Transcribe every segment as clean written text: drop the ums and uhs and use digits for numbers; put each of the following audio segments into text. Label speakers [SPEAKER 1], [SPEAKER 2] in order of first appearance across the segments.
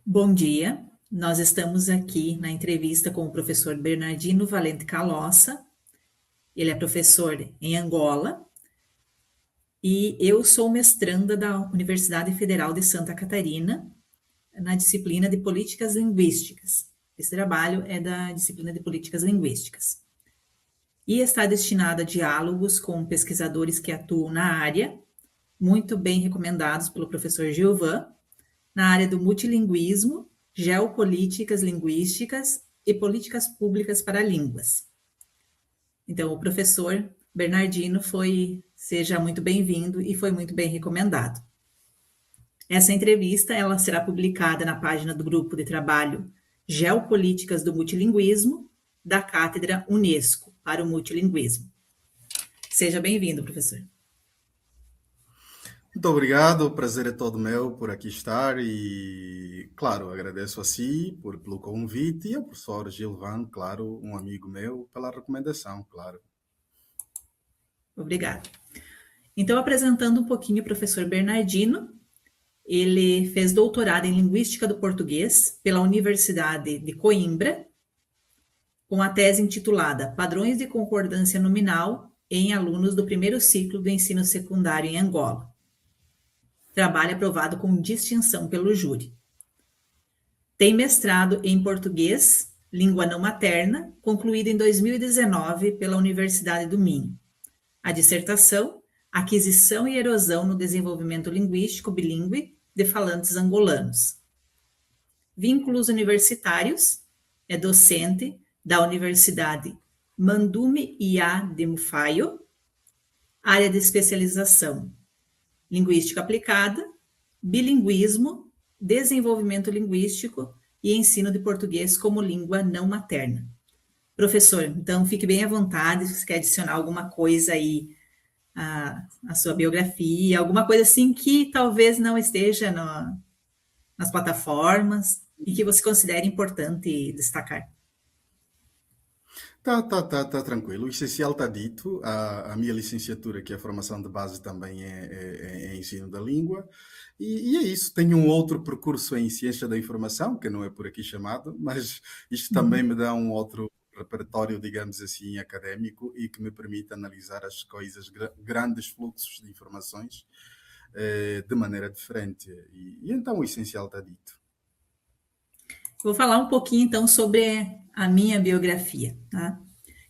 [SPEAKER 1] Bom dia, nós estamos aqui na entrevista com o professor Bernardino Valente Calossa. Ele é professor em Angola e eu sou mestranda da Universidade Federal de Santa Catarina na disciplina de Políticas Linguísticas. Esse trabalho é da disciplina de Políticas Linguísticas e está destinado a diálogos com pesquisadores que atuam na área, muito bem recomendados pelo professor Gilvan, na área do multilinguismo, geopolíticas linguísticas e políticas públicas para línguas. Então, o professor Bernardino seja muito bem-vindo e foi muito bem recomendado. Essa entrevista ela será publicada na página do grupo de trabalho Geopolíticas do Multilinguismo, da Cátedra Unesco para o Multilinguismo. Seja bem-vindo, professor.
[SPEAKER 2] Muito obrigado, o prazer é todo meu por aqui estar e, claro, agradeço a si pelo convite e ao professor Gilvan, claro, um amigo meu, pela recomendação, claro.
[SPEAKER 1] Obrigada. Então, apresentando um pouquinho o professor Bernardino, ele fez doutorado em Linguística do Português pela Universidade de Coimbra, com a tese intitulada Padrões de Concordância Nominal em Alunos do Primeiro Ciclo do Ensino Secundário em Angola. Trabalho aprovado com distinção pelo júri. Tem mestrado em Português, Língua Não Materna, concluído em 2019 pela Universidade do Minho. A dissertação, Aquisição e Erosão no Desenvolvimento Linguístico Bilíngue de Falantes Angolanos. Vínculos universitários, é docente da Universidade Mandume Ia de Mufaio, área de especialização, Linguística Aplicada, Bilinguismo, Desenvolvimento Linguístico e Ensino de Português como Língua Não Materna. Professor, então fique bem à vontade, se você quer adicionar alguma coisa aí à sua biografia, alguma coisa assim que talvez não esteja nas plataformas e que você considere importante destacar.
[SPEAKER 2] Tá tranquilo. O essencial está dito. A minha licenciatura, que é a formação de base, também é ensino da língua. E é isso. Tenho um outro percurso em ciência da informação, que não é por aqui chamado, mas isto também me dá um outro repertório, digamos assim, académico e que me permite analisar as coisas, grandes fluxos de informações, de maneira diferente. E então o essencial está dito.
[SPEAKER 1] Vou falar um pouquinho então sobre a minha biografia, tá?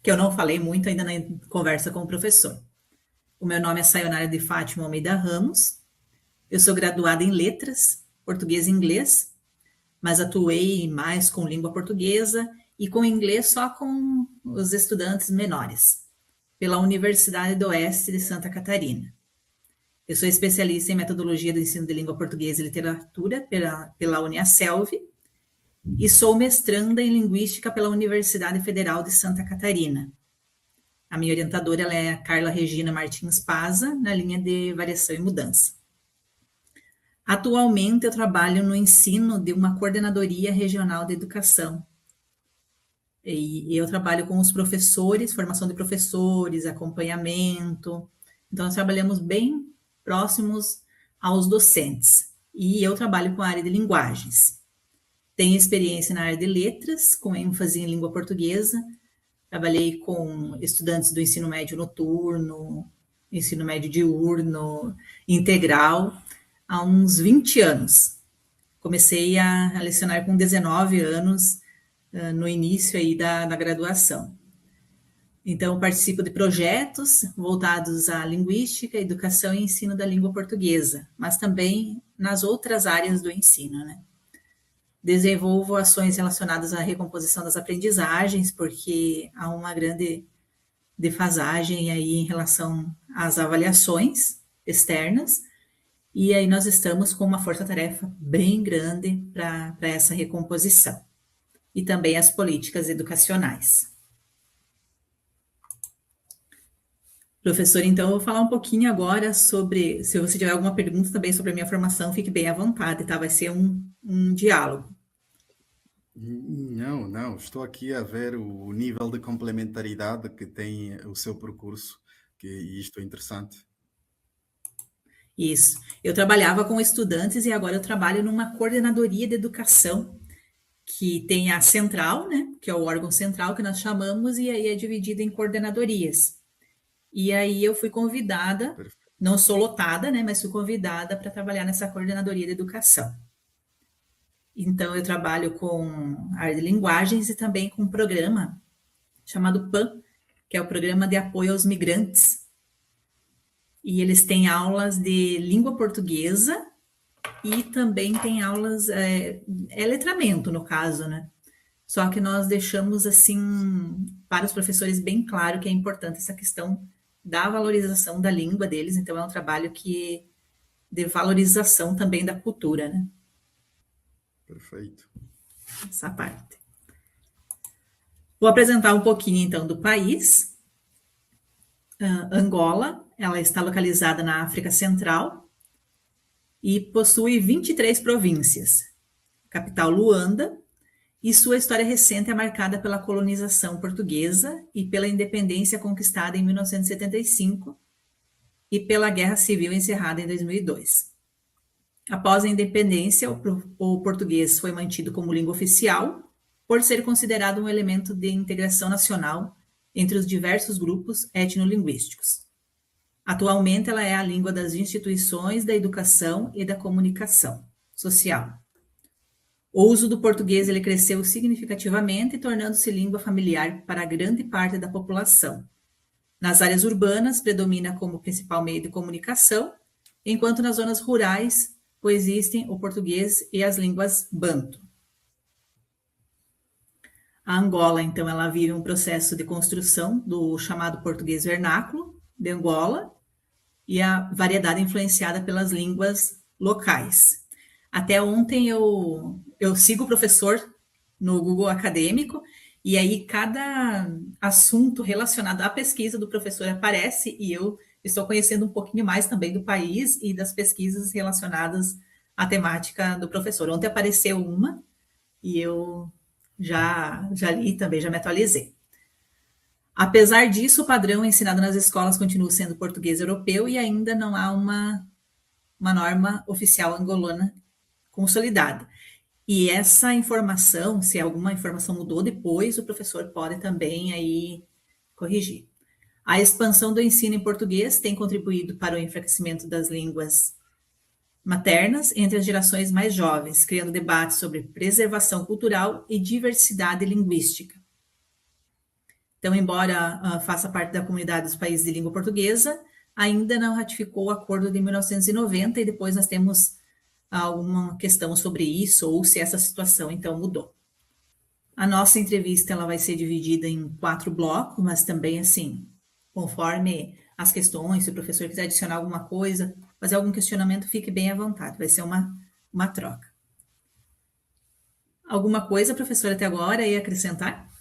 [SPEAKER 1] Que eu não falei muito ainda na conversa com o professor. O meu nome é Sayonara de Fátima Almeida Ramos. Eu sou graduada em letras, português e inglês, mas atuei mais com língua portuguesa e com inglês só com os estudantes menores, pela Universidade do Oeste de Santa Catarina. Eu sou especialista em metodologia do ensino de língua portuguesa e literatura pela Uniaselv e sou mestranda em linguística pela Universidade Federal de Santa Catarina. A minha orientadora ela é a Carla Regina Martins Paza, na linha de variação e mudança. Atualmente eu trabalho no ensino de uma coordenadoria regional de educação. E eu trabalho com os professores, formação de professores, acompanhamento. Então, nós trabalhamos bem próximos aos docentes. E eu trabalho com a área de linguagens. Tenho experiência na área de letras, com ênfase em língua portuguesa. Trabalhei com estudantes do ensino médio noturno, ensino médio diurno, integral, há uns 20 anos. Comecei a lecionar com 19 anos, no início aí da graduação. Então, participo de projetos voltados à linguística, educação e ensino da língua portuguesa, mas também nas outras áreas do ensino, né? Desenvolvo ações relacionadas à recomposição das aprendizagens, porque há uma grande defasagem aí em relação às avaliações externas, e aí nós estamos com uma força-tarefa bem grande para essa recomposição. E também as políticas educacionais. Professor, então eu vou falar um pouquinho agora sobre, se você tiver alguma pergunta também sobre a minha formação, fique bem à vontade, tá? Vai ser um diálogo.
[SPEAKER 2] Não, estou aqui a ver o nível de complementaridade que tem o seu percurso, que isto é interessante.
[SPEAKER 1] Isso. Eu trabalhava com estudantes e agora eu trabalho numa coordenadoria de educação que tem a central, né, que é o órgão central que nós chamamos, e aí é dividido em coordenadorias. E aí eu fui convidada,
[SPEAKER 2] Perfeito.
[SPEAKER 1] não sou lotada, né, mas fui convidada para trabalhar nessa coordenadoria de educação. Então eu trabalho com área de linguagens e também com um programa chamado PAN, que é o Programa de Apoio aos Migrantes. E eles têm aulas de língua portuguesa e também tem aulas, letramento no caso, né? Só que nós deixamos assim para os professores bem claro que é importante essa questão da valorização da língua deles, então é um trabalho que de valorização também da cultura, né?
[SPEAKER 2] Perfeito.
[SPEAKER 1] Essa parte. Vou apresentar um pouquinho então do país. Angola, ela está localizada na África Central e possui 23 províncias. Capital Luanda, e sua história recente é marcada pela colonização portuguesa e pela independência conquistada em 1975 e pela Guerra Civil encerrada em 2002. Após a independência, o português foi mantido como língua oficial, por ser considerado um elemento de integração nacional entre os diversos grupos etnolinguísticos. Atualmente, ela é a língua das instituições da educação e da comunicação social. O uso do português ele cresceu significativamente, tornando-se língua familiar para grande parte da população. Nas áreas urbanas, predomina como principal meio de comunicação, enquanto nas zonas rurais coexistem o português e as línguas banto. A Angola, então, ela vive um processo de construção do chamado português vernáculo de Angola e a variedade influenciada pelas línguas locais. Até ontem eu sigo o professor no Google Acadêmico e aí cada assunto relacionado à pesquisa do professor aparece e eu estou conhecendo um pouquinho mais também do país e das pesquisas relacionadas à temática do professor. Ontem apareceu uma e eu já li também, já me atualizei. Apesar disso, o padrão ensinado nas escolas continua sendo português europeu e ainda não há uma norma oficial angolana consolidada. E essa informação, se alguma informação mudou depois, o professor pode também aí corrigir. A expansão do ensino em português tem contribuído para o enfraquecimento das línguas maternas entre as gerações mais jovens, criando debates sobre preservação cultural e diversidade linguística. Então, embora faça parte da comunidade dos países de língua portuguesa, ainda não ratificou o acordo de 1990 e depois nós temos alguma questão sobre isso ou se essa situação então mudou. A nossa entrevista ela vai ser dividida em 4 blocos, mas também assim, conforme as questões, se o professor quiser adicionar alguma coisa, fazer algum questionamento, fique bem à vontade, vai ser uma troca. Alguma coisa, professor, até agora ia acrescentar?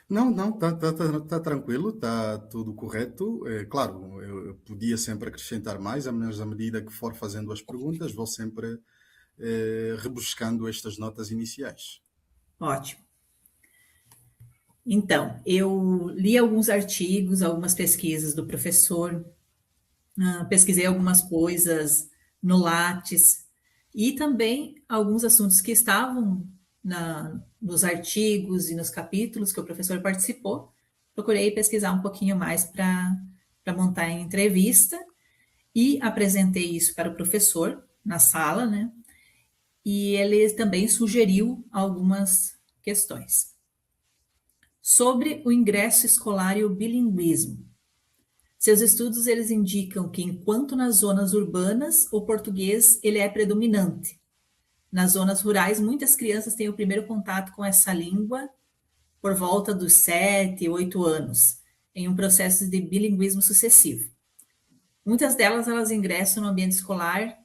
[SPEAKER 2] Não, não, tá tranquilo, tá tudo correto. É, claro, eu podia sempre acrescentar mais, mas à medida que for fazendo as perguntas, vou sempre rebuscando estas notas iniciais.
[SPEAKER 1] Ótimo. Então, eu li alguns artigos, algumas pesquisas do professor, pesquisei algumas coisas no Lattes e também alguns assuntos que estavam nos artigos e nos capítulos que o professor participou. Procurei pesquisar um pouquinho mais para montar a entrevista e apresentei isso para o professor na sala, né? E ele também sugeriu algumas questões. Sobre o ingresso escolar e o bilinguismo. Seus estudos eles indicam que enquanto nas zonas urbanas o português ele é predominante, nas zonas rurais muitas crianças têm o primeiro contato com essa língua por volta dos 7, 8 anos, em um processo de bilinguismo sucessivo. Muitas delas elas ingressam no ambiente escolar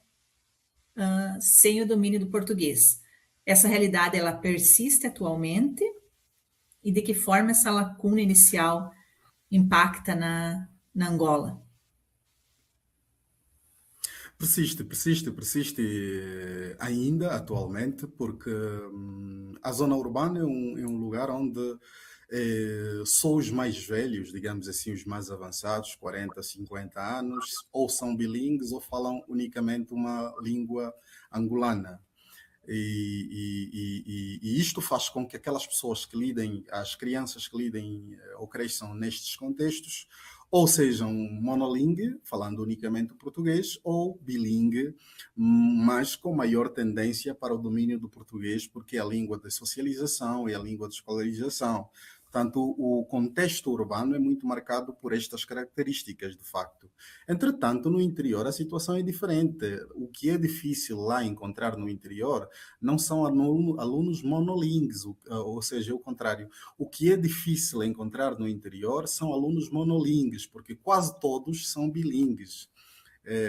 [SPEAKER 1] sem o domínio do português. Essa realidade ela persiste atualmente e de que forma essa lacuna inicial impacta na Angola?
[SPEAKER 2] Persiste ainda atualmente, porque a zona urbana é um lugar onde Só os mais velhos, digamos assim, os mais avançados, 40, 50 anos, ou são bilíngues ou falam unicamente uma língua angolana. E isto faz com que aquelas pessoas que lidem, as crianças que lidem ou cresçam nestes contextos, ou sejam monolingue, falando unicamente o português, ou bilingue, mas com maior tendência para o domínio do português, porque é a língua de socialização e a língua de escolarização. Portanto, o contexto urbano é muito marcado por estas características, de facto. Entretanto, no interior a situação é diferente. O que é difícil lá encontrar no interior não são alunos monolingues, ou seja, é o contrário. O que é difícil encontrar no interior são alunos monolingues, porque quase todos são bilíngues,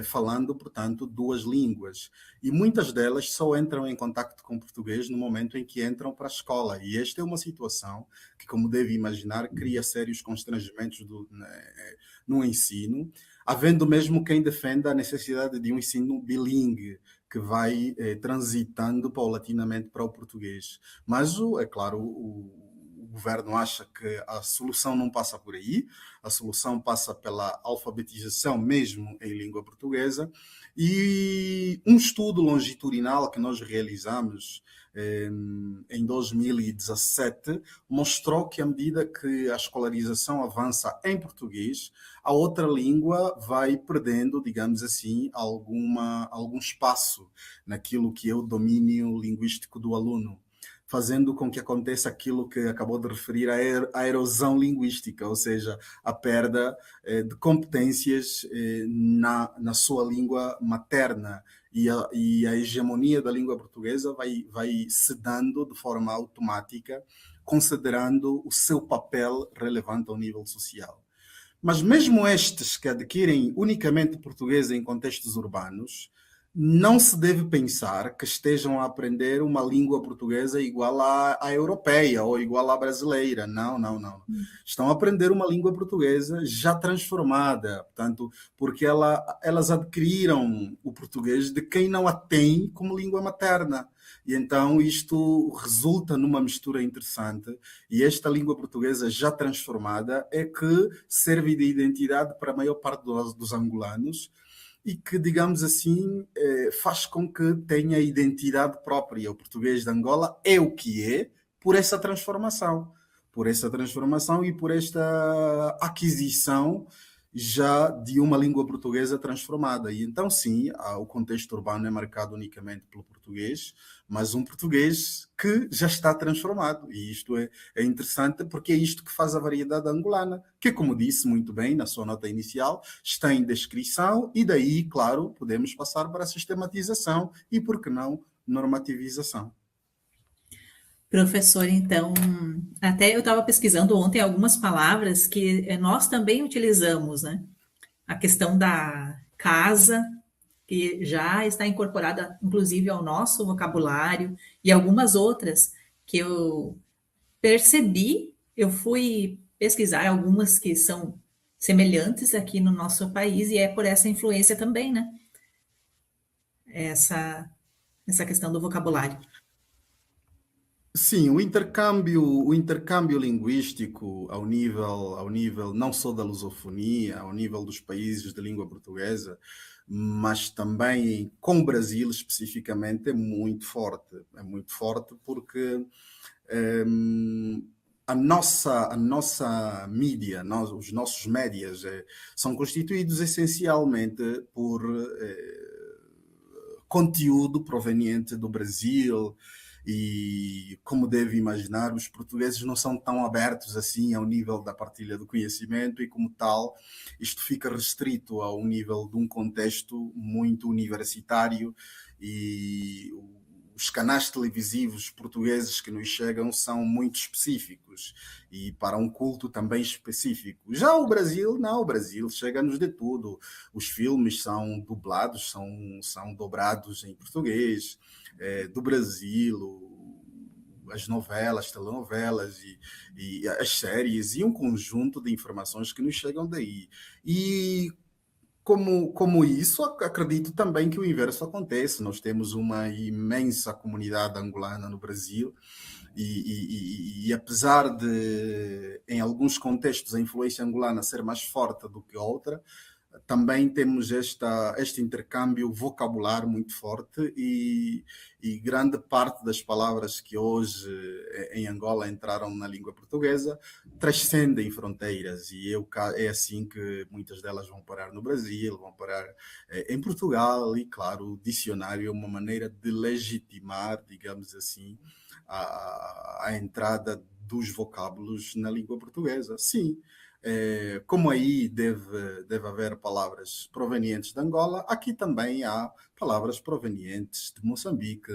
[SPEAKER 2] falando, portanto, duas línguas. E muitas delas só entram em contacto com o português no momento em que entram para a escola. E esta é uma situação que, como deve imaginar, cria sérios constrangimentos no ensino, havendo mesmo quem defenda a necessidade de um ensino bilingue, que vai transitando paulatinamente para o português. Mas, é claro, o governo acha que a solução não passa por aí, a solução passa pela alfabetização mesmo em língua portuguesa, e um estudo longitudinal que nós realizamos em 2017 mostrou que à medida que a escolarização avança em português, a outra língua vai perdendo, digamos assim, algum espaço naquilo que é o domínio linguístico do aluno, fazendo com que aconteça aquilo que acabou de referir, a erosão linguística, ou seja, a perda de competências na sua língua materna. E a hegemonia da língua portuguesa vai se dando de forma automática, considerando o seu papel relevante ao nível social. Mas mesmo estes que adquirem unicamente português em contextos urbanos, não se deve pensar que estejam a aprender uma língua portuguesa igual à europeia ou igual à brasileira. Não, não, não. Estão a aprender uma língua portuguesa já transformada, portanto, porque elas adquiriram o português de quem não a tem como língua materna. E então isto resulta numa mistura interessante, e esta língua portuguesa já transformada é que serve de identidade para a maior parte dos angolanos, e que, digamos assim, faz com que tenha identidade própria. O português de Angola é o que é por essa transformação e por esta aquisição já de uma língua portuguesa transformada. E então, sim, o contexto urbano é marcado unicamente pelo português, mas um português que já está transformado. E isto é interessante porque é isto que faz a variedade angolana, que, como disse muito bem na sua nota inicial, está em descrição, e daí, claro, podemos passar para a sistematização e, por que não, normativização.
[SPEAKER 1] Professor, então, até eu estava pesquisando ontem algumas palavras que nós também utilizamos, né? A questão da casa, que já está incorporada, inclusive, ao nosso vocabulário, e algumas outras que eu percebi, eu fui pesquisar algumas que são semelhantes aqui no nosso país, e é por essa influência também, né? Essa questão do vocabulário.
[SPEAKER 2] Sim, o intercâmbio linguístico ao nível não só da lusofonia, ao nível dos países de língua portuguesa, mas também com o Brasil especificamente, é muito forte. É muito forte porque a nossa mídia, os nossos médias, são constituídos essencialmente por conteúdo proveniente do Brasil. E, como deve imaginar, os portugueses não são tão abertos assim ao nível da partilha do conhecimento, e, como tal, isto fica restrito ao nível de um contexto muito universitário, e os canais televisivos portugueses que nos chegam são muito específicos e para um culto também específico. Já o Brasil, não, o Brasil chega-nos de tudo. Os filmes são dublados, são dobrados em português, do Brasil, as novelas, telenovelas e as séries, e um conjunto de informações que nos chegam daí. E como isso, acredito também que o inverso acontece. Nós temos uma imensa comunidade angolana no Brasil e apesar de, em alguns contextos, a influência angolana ser mais forte do que outra, também temos este intercâmbio vocabular muito forte e grande parte das palavras que hoje em Angola entraram na língua portuguesa transcendem fronteiras é assim que muitas delas vão parar no Brasil, vão parar em Portugal e, claro, o dicionário é uma maneira de legitimar, digamos assim, a entrada dos vocábulos na língua portuguesa. Sim, como aí deve haver palavras provenientes de Angola, aqui também há palavras provenientes de Moçambique,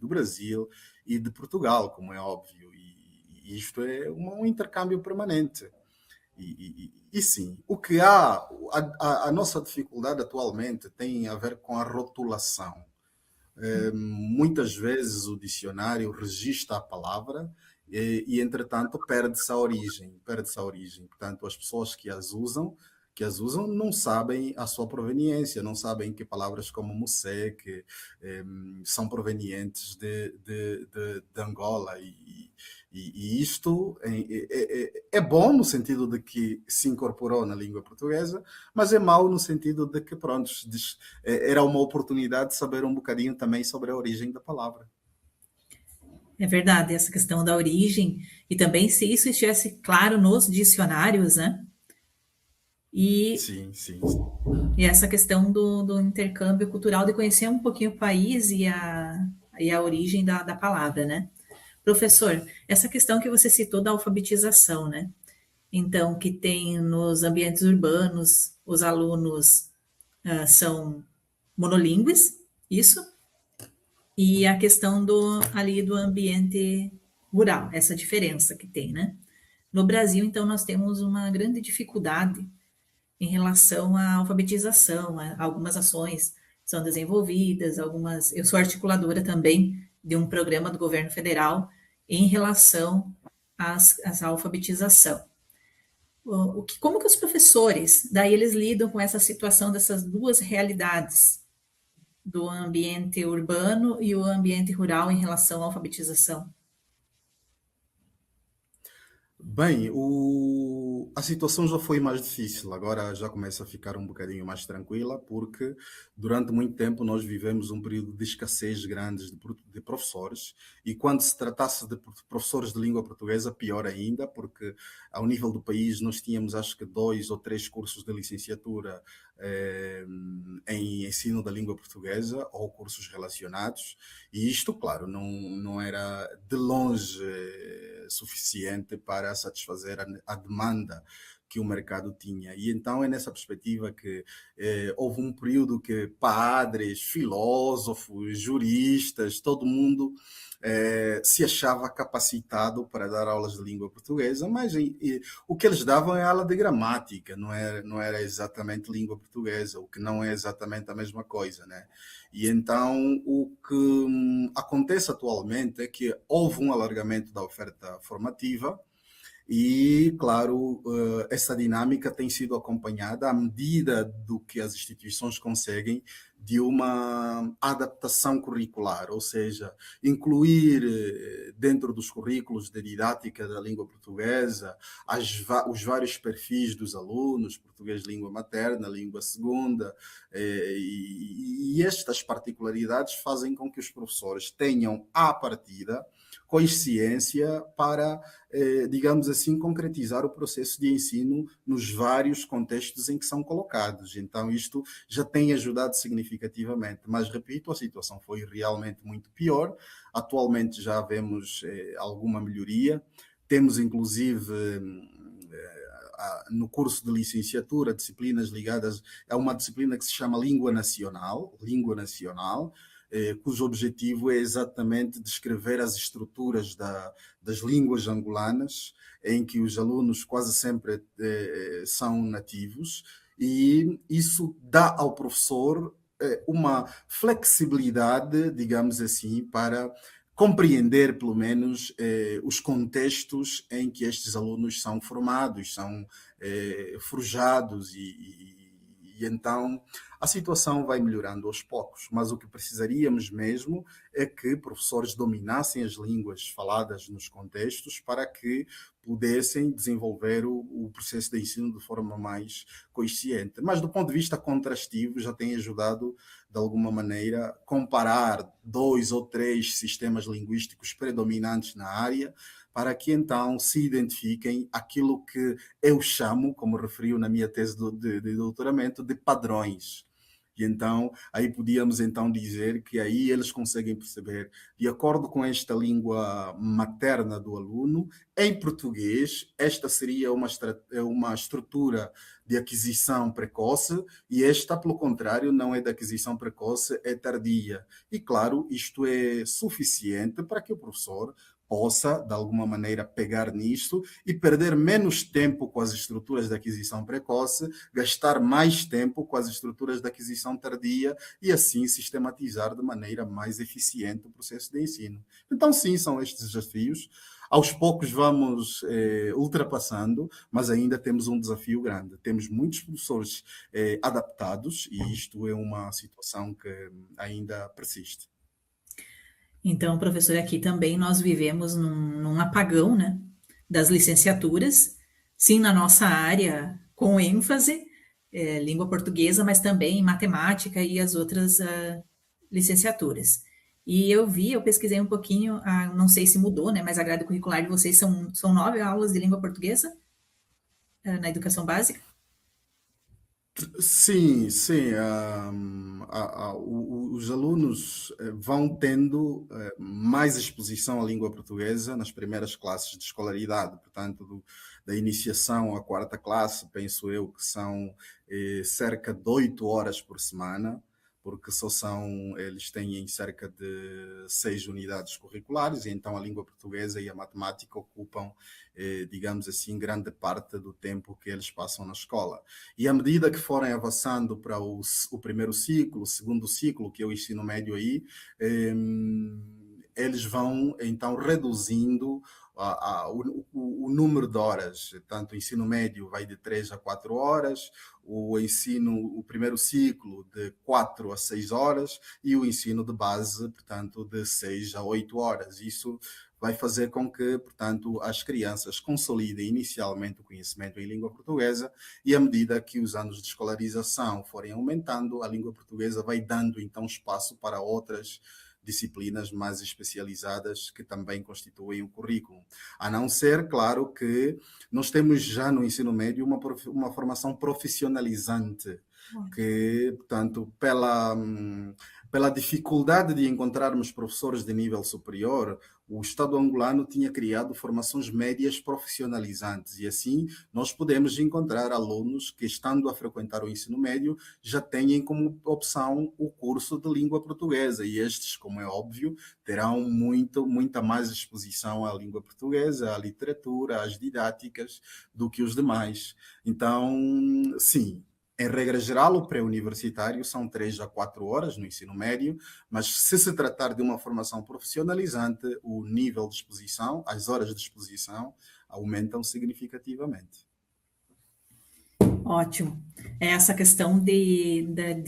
[SPEAKER 2] do Brasil e de Portugal, como é óbvio. E isto é um intercâmbio permanente. E sim, o que a nossa dificuldade atualmente tem a ver com a rotulação. Muitas vezes o dicionário registra a palavra entretanto, perde-se a origem, perde-se a origem. Portanto, as pessoas que as usam não sabem a sua proveniência, não sabem que palavras como Mussé, que são provenientes de Angola. E isto é bom no sentido de que se incorporou na língua portuguesa, mas é mau no sentido de que, pronto, era uma oportunidade de saber um bocadinho também sobre a origem da palavra.
[SPEAKER 1] É verdade, essa questão da origem, e também se isso estivesse claro nos dicionários, né? E,
[SPEAKER 2] Sim, sim.
[SPEAKER 1] e essa questão do intercâmbio cultural, de conhecer um pouquinho o país e a origem da palavra, né? Professor, essa questão que você citou da alfabetização, né? Então, que tem nos ambientes urbanos, os alunos são monolíngues, isso? E a questão do ambiente rural, essa diferença que tem, né? No Brasil, então, nós temos uma grande dificuldade em relação à alfabetização, algumas ações são desenvolvidas, algumas. Eu sou articuladora também de um programa do governo federal em relação à alfabetização. Como que os professores, daí eles lidam com essa situação dessas duas realidades, do ambiente urbano e o ambiente rural em relação à alfabetização?
[SPEAKER 2] Bem, a situação já foi mais difícil, agora já começa a ficar um bocadinho mais tranquila, porque durante muito tempo nós vivemos um período de escassez grande de professores, e quando se tratasse de professores de língua portuguesa, pior ainda, porque ao nível do país nós tínhamos acho que 2 ou 3 cursos de licenciatura em ensino da língua portuguesa, ou cursos relacionados, e isto, claro, não era de longe suficiente para satisfazer a demanda que o mercado tinha. E então é nessa perspectiva que houve um período que padres, filósofos, juristas, todo mundo se achava capacitado para dar aulas de língua portuguesa, mas o que eles davam é aula de gramática, não era exatamente língua portuguesa, o que não é exatamente a mesma coisa, né? E então o que acontece atualmente é que houve um alargamento da oferta formativa e, claro, essa dinâmica tem sido acompanhada à medida do que as instituições conseguem de uma adaptação curricular, ou seja, incluir dentro dos currículos de didática da língua portuguesa os vários perfis dos alunos, português língua materna, língua segunda, e estas particularidades fazem com que os professores tenham, à partida, consciência para, digamos assim, concretizar o processo de ensino nos vários contextos em que são colocados. Então, isto já tem ajudado significativamente. Mas, repito, a situação foi realmente muito pior. Atualmente já vemos alguma melhoria. Temos, inclusive, no curso de licenciatura, disciplinas ligadas a uma disciplina que se chama Língua Nacional, cujo objetivo é exatamente descrever as estruturas das línguas angolanas, em que os alunos quase sempre são nativos, e isso dá ao professor uma flexibilidade, digamos assim, para compreender, pelo menos, os contextos em que estes alunos são formados, são forjados, E então a situação vai melhorando aos poucos, mas o que precisaríamos mesmo é que professores dominassem as línguas faladas nos contextos para que pudessem desenvolver o processo de ensino de forma mais consciente. Mas do ponto de vista contrastivo, já tem ajudado, de alguma maneira, comparar 2 ou 3 sistemas linguísticos predominantes na área, para que então se identifiquem aquilo que eu chamo, como referiu na minha tese de doutoramento, de padrões. E então, aí podíamos então dizer que aí eles conseguem perceber, de acordo com esta língua materna do aluno, em português, esta seria uma estrutura de aquisição precoce e esta, pelo contrário, não é de aquisição precoce, é tardia. E claro, isto é suficiente para que o professor possa, de alguma maneira, pegar nisto e perder menos tempo com as estruturas de aquisição precoce, gastar mais tempo com as estruturas de aquisição tardia e, assim, sistematizar de maneira mais eficiente o processo de ensino. Então, sim, são estes desafios. Aos poucos vamos ultrapassando, mas ainda temos um desafio grande. Temos muitos professores adaptados e isto é uma situação que ainda persiste.
[SPEAKER 1] Então, professor, aqui também nós vivemos num apagão, né, das licenciaturas, sim, na nossa área, com ênfase, língua portuguesa, mas também matemática e as outras licenciaturas. E eu pesquisei um pouquinho, não sei se mudou, né, mas a grade curricular de vocês são 9 aulas de língua portuguesa na educação básica?
[SPEAKER 2] Sim, sim. Os alunos vão tendo mais exposição à língua portuguesa nas primeiras classes de escolaridade, portanto, da iniciação à quarta classe, penso eu que são cerca de 8 horas por semana, porque eles têm cerca de 6 unidades curriculares, e então a língua portuguesa e a matemática ocupam, digamos assim, grande parte do tempo que eles passam na escola. E à medida que forem avançando para o primeiro ciclo, o segundo ciclo, que é o ensino médio aí, eles vão então reduzindo o número de horas. Tanto o ensino médio vai de 3 a 4 horas, o primeiro ciclo de 4 a 6 horas e o ensino de base, portanto, de 6 a 8 horas. Isso vai fazer com que, portanto, as crianças consolidem inicialmente o conhecimento em língua portuguesa e, à medida que os anos de escolarização forem aumentando, a língua portuguesa vai dando, então, espaço para outras disciplinas mais especializadas que também constituem o currículo. A não ser, claro, que nós temos já no ensino médio uma formação profissionalizante, que, portanto, pela dificuldade de encontrarmos professores de nível superior, o Estado angolano tinha criado formações médias profissionalizantes e assim nós podemos encontrar alunos que, estando a frequentar o ensino médio, já têm como opção o curso de língua portuguesa e estes, como é óbvio, terão muita mais exposição à língua portuguesa, à literatura, às didáticas do que os demais. Então, sim, em regra geral, o pré-universitário são 3 a 4 horas no ensino médio, mas se tratar de uma formação profissionalizante, o nível de exposição, as horas de exposição, aumentam significativamente.
[SPEAKER 1] Ótimo. É essa questão de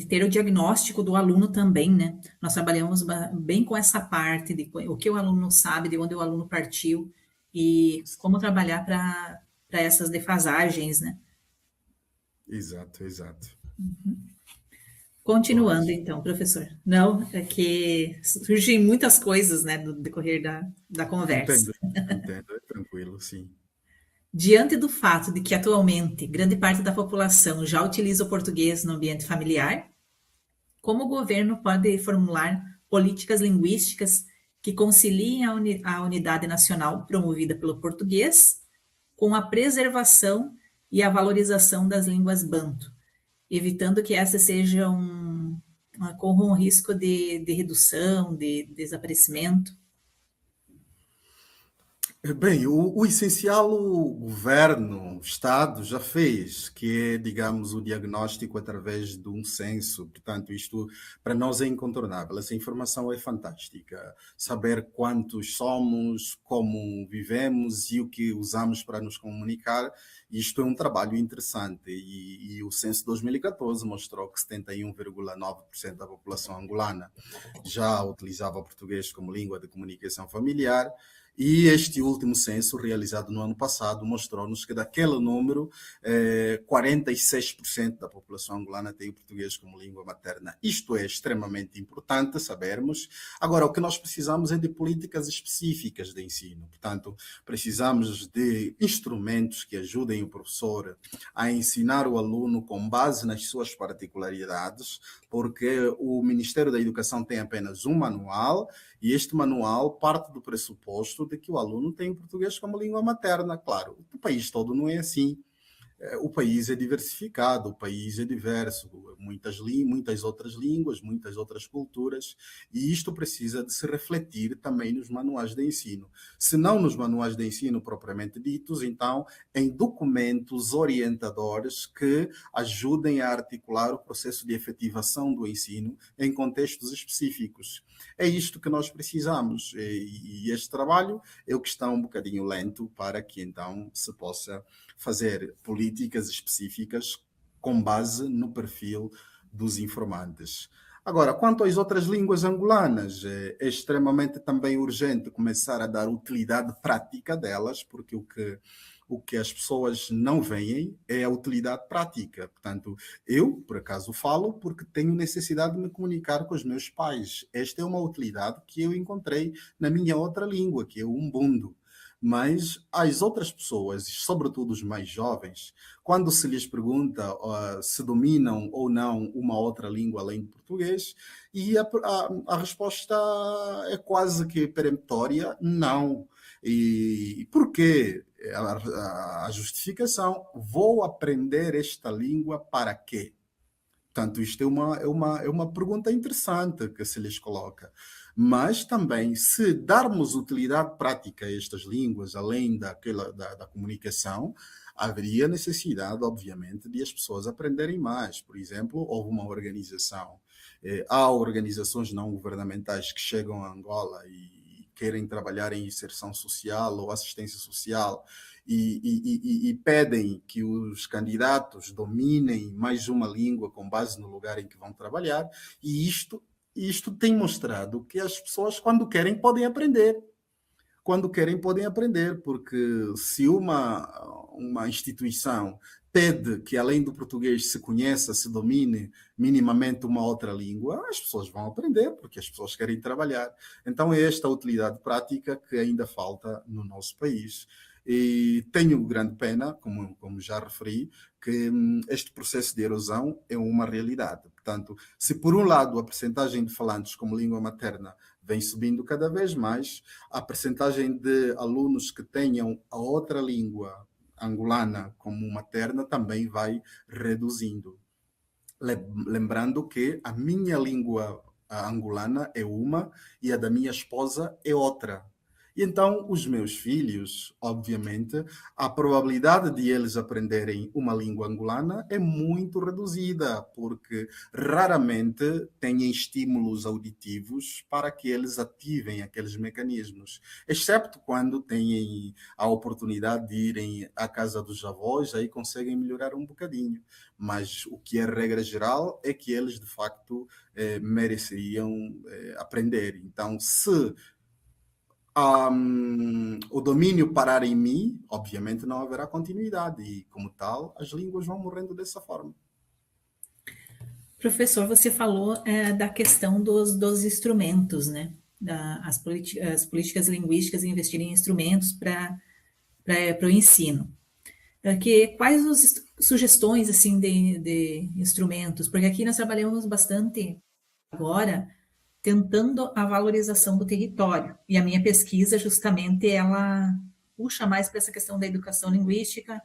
[SPEAKER 1] ter o diagnóstico do aluno também, né? Nós trabalhamos bem com essa parte de o que o aluno sabe, de onde o aluno partiu e como trabalhar para essas defasagens, né?
[SPEAKER 2] Exato, exato.
[SPEAKER 1] Continuando, então, professor. Não, é que surgem muitas coisas, né, no decorrer da conversa.
[SPEAKER 2] Entendo, é tranquilo, sim.
[SPEAKER 1] Diante do fato de que, atualmente, grande parte da população já utiliza o português no ambiente familiar, como o governo pode formular políticas linguísticas que conciliem a unidade nacional promovida pelo português com a preservação e a valorização das línguas banto, evitando que essas corram um risco de redução, de desaparecimento?
[SPEAKER 2] Bem, o essencial o governo, o Estado já fez, que é, digamos, o diagnóstico através de um censo. Portanto, isto para nós é incontornável. Essa informação é fantástica. Saber quantos somos, como vivemos e o que usamos para nos comunicar, isto é um trabalho interessante. E o censo 2014 mostrou que 71,9% da população angolana já utilizava o português como língua de comunicação familiar. E este último censo, realizado no ano passado, mostrou-nos que daquele número, 46% da população angolana tem o português como língua materna. Isto é extremamente importante sabermos. Agora, o que nós precisamos é de políticas específicas de ensino. Portanto, precisamos de instrumentos que ajudem o professor a ensinar o aluno com base nas suas particularidades, porque o Ministério da Educação tem apenas um manual e este manual parte do pressuposto de que o aluno tem o português como língua materna. Claro, o país todo não é assim. O país é diversificado, o país é diverso, muitas outras línguas, muitas outras culturas, e isto precisa de se refletir também nos manuais de ensino. Se não nos manuais de ensino propriamente ditos, então em documentos orientadores que ajudem a articular o processo de efetivação do ensino em contextos específicos. É isto que nós precisamos, e este trabalho é o que está um bocadinho lento para que então se possa fazer políticas específicas com base no perfil dos informantes. Agora, quanto às outras línguas angolanas, é extremamente também urgente começar a dar utilidade prática delas, porque o que as pessoas não veem é a utilidade prática. Portanto, eu, por acaso, falo porque tenho necessidade de me comunicar com os meus pais. Esta é uma utilidade que eu encontrei na minha outra língua, que é o Umbundo. Mas as outras pessoas, sobretudo os mais jovens, quando se lhes pergunta se dominam ou não uma outra língua além do português, e a resposta é quase que peremptória, não. E por quê? A justificação, vou aprender esta língua para quê? Portanto, isto é uma pergunta interessante que se lhes coloca. Mas também, se darmos utilidade prática a estas línguas, além da comunicação, haveria necessidade, obviamente, de as pessoas aprenderem mais. Por exemplo, houve uma organização, há organizações não governamentais que chegam a Angola e querem trabalhar em inserção social ou assistência social e pedem que os candidatos dominem mais uma língua com base no lugar em que vão trabalhar, e isto tem mostrado que as pessoas, quando querem, podem aprender. Quando querem, podem aprender, porque se uma instituição pede que, além do português, se conheça, se domine minimamente uma outra língua, as pessoas vão aprender, porque as pessoas querem trabalhar. Então, é esta a utilidade prática que ainda falta no nosso país. E tenho grande pena, como já referi, que este processo de erosão é uma realidade. Portanto, se por um lado a percentagem de falantes como língua materna vem subindo cada vez mais, a percentagem de alunos que tenham a outra língua angolana como materna também vai reduzindo. Lembrando que a minha língua angolana é uma e a da minha esposa é outra. E então, os meus filhos, obviamente, a probabilidade de eles aprenderem uma língua angolana é muito reduzida, porque raramente têm estímulos auditivos para que eles ativem aqueles mecanismos, excepto quando têm a oportunidade de irem à casa dos avós, aí conseguem melhorar um bocadinho. Mas o que é regra geral é que eles, de facto, mereceriam aprender. Então, se o domínio parar em mim, obviamente não haverá continuidade e, como tal, as línguas vão morrendo dessa forma.
[SPEAKER 1] Professor, você falou da questão dos instrumentos, né? As políticas linguísticas investirem em instrumentos para o ensino. Quais as sugestões assim de instrumentos? Porque aqui nós trabalhamos bastante agora tentando a valorização do território. E a minha pesquisa, justamente, ela puxa mais para essa questão da educação linguística,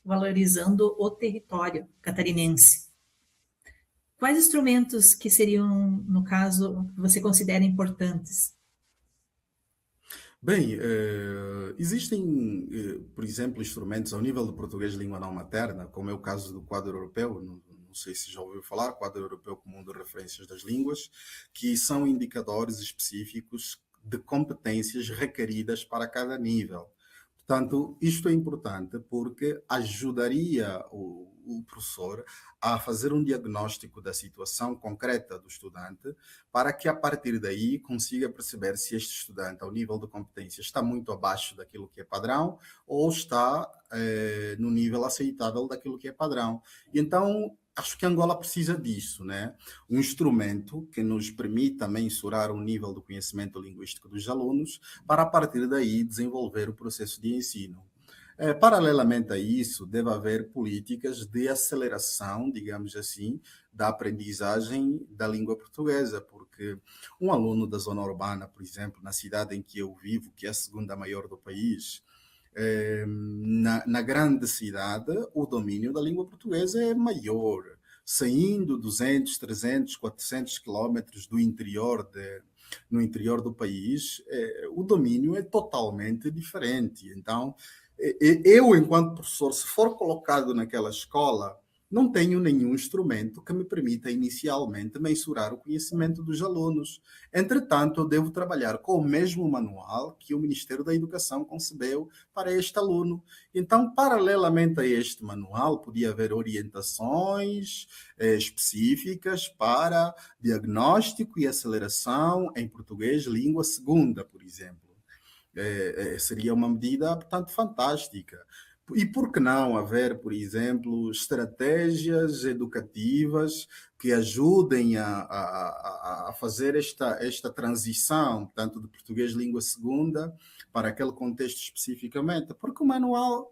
[SPEAKER 1] valorizando o território catarinense. Quais instrumentos que seriam, no caso, que você considera importantes?
[SPEAKER 2] Bem, existem, por exemplo, instrumentos ao nível do português de língua não materna, como é o caso do quadro europeu, não sei se já ouviu falar, quadro europeu comum de referências das línguas, que são indicadores específicos de competências requeridas para cada nível. Portanto, isto é importante porque ajudaria o professor a fazer um diagnóstico da situação concreta do estudante, para que a partir daí consiga perceber se este estudante, ao nível de competência, está muito abaixo daquilo que é padrão ou está no nível aceitável daquilo que é padrão. E então, acho que Angola precisa disso, né? Um instrumento que nos permita mensurar o nível do conhecimento linguístico dos alunos, para a partir daí desenvolver o processo de ensino. Paralelamente a isso, deve haver políticas de aceleração, digamos assim, da aprendizagem da língua portuguesa, porque um aluno da zona urbana, por exemplo, na cidade em que eu vivo, que é a segunda maior do país, na grande cidade, o domínio da língua portuguesa é maior. Saindo 200, 300, 400 quilómetros do interior no interior do país, o domínio é totalmente diferente. Então, eu, enquanto professor, se for colocado naquela escola, não tenho nenhum instrumento que me permita inicialmente mensurar o conhecimento dos alunos. Entretanto, eu devo trabalhar com o mesmo manual que o Ministério da Educação concebeu para este aluno. Então, paralelamente a este manual, podia haver orientações específicas para diagnóstico e aceleração em português, língua segunda, por exemplo. Seria uma medida, portanto, fantástica. E por que não haver, por exemplo, estratégias educativas que ajudem a fazer esta transição, tanto de português língua segunda para aquele contexto especificamente? Porque o manual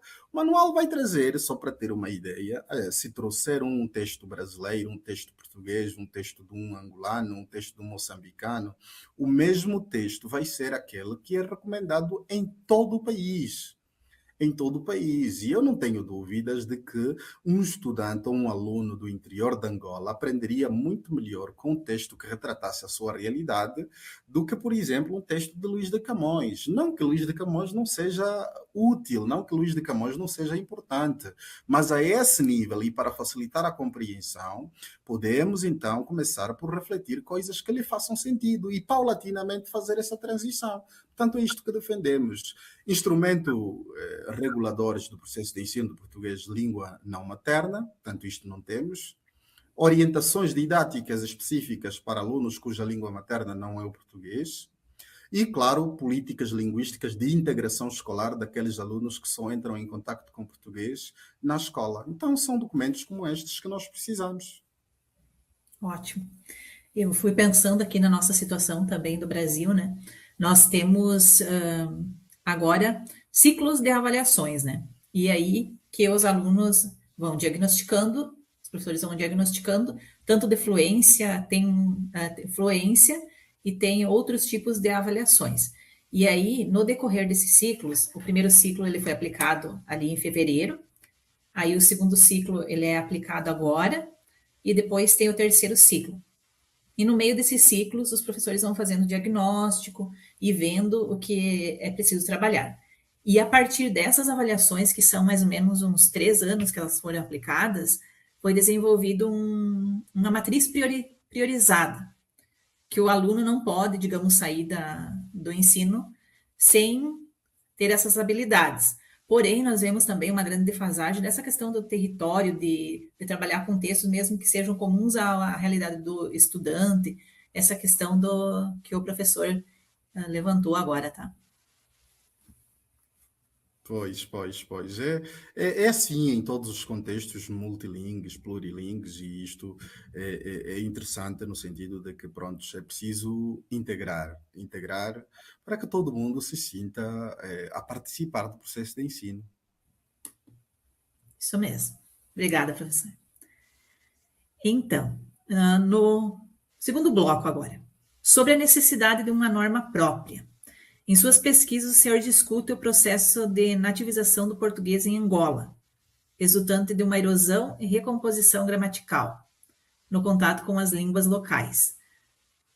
[SPEAKER 2] vai trazer, só para ter uma ideia, se trouxer um texto brasileiro, um texto português, um texto de um angolano, um texto de um moçambicano, o mesmo texto vai ser aquele que é recomendado em todo o país. Em todo o país. E eu não tenho dúvidas de que um estudante ou um aluno do interior de Angola aprenderia muito melhor com um texto que retratasse a sua realidade do que, por exemplo, um texto de Luís de Camões. Não que Luís de Camões não seja útil, não que Luís de Camões não seja importante, mas a esse nível e para facilitar a compreensão, podemos então começar por refletir coisas que lhe façam sentido e paulatinamente fazer essa transição. Portanto, é isto que defendemos. Instrumento reguladores do processo de ensino do português de língua não materna, portanto, isto não temos. Orientações didáticas específicas para alunos cuja língua materna não é o português. E, claro, políticas linguísticas de integração escolar daqueles alunos que só entram em contato com o português na escola. Então, são documentos como estes que nós precisamos.
[SPEAKER 1] Ótimo. Eu fui pensando aqui na nossa situação também do Brasil, né? Nós temos agora ciclos de avaliações, né? E aí que os alunos vão diagnosticando, os professores vão diagnosticando, tanto de fluência, tem fluência e tem outros tipos de avaliações. E aí, no decorrer desses ciclos, o primeiro ciclo ele foi aplicado ali em fevereiro, aí o segundo ciclo ele é aplicado agora, e depois tem o terceiro ciclo. E no meio desses ciclos, os professores vão fazendo diagnóstico e vendo o que é preciso trabalhar. E a partir dessas avaliações, que são mais ou menos uns 3 anos que elas foram aplicadas, foi desenvolvido uma matriz priorizada, que o aluno não pode, digamos, sair do ensino sem ter essas habilidades. Porém, nós vemos também uma grande defasagem dessa questão do território, de trabalhar com textos mesmo que sejam comuns à realidade do estudante, essa questão do que o professor levantou agora, tá?
[SPEAKER 2] Pois, pois, pois. É assim em todos os contextos multilingües, plurilingues, e isto é interessante no sentido de que, pronto, é preciso integrar para que todo mundo se sinta a participar do processo de ensino.
[SPEAKER 1] Isso mesmo. Obrigada, professor. Então, no segundo bloco agora, sobre a necessidade de uma norma própria. Em suas pesquisas, o senhor discute o processo de nativização do português em Angola, resultante de uma erosão e recomposição gramatical, no contato com as línguas locais.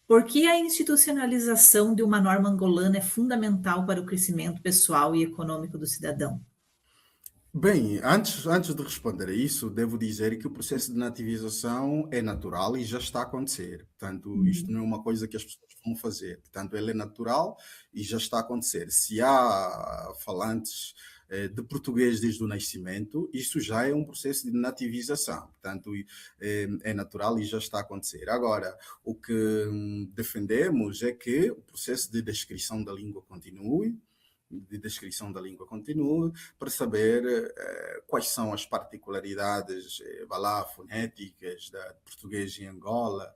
[SPEAKER 1] Por que a institucionalização de uma norma angolana é fundamental para o crescimento pessoal e econômico do cidadão?
[SPEAKER 2] Bem, antes de responder a isso, devo dizer que o processo de nativização é natural e já está a acontecer. Portanto, isto
[SPEAKER 1] Uhum.
[SPEAKER 2] não é uma coisa que as pessoas vão fazer. Portanto, ele é natural e já está a acontecer. Se há falantes de português desde o nascimento, isso já é um processo de nativização. Portanto, é natural e já está a acontecer. Agora, o que defendemos é que o processo de descrição da língua continue, para saber quais são as particularidades vá lá, fonéticas de português em Angola,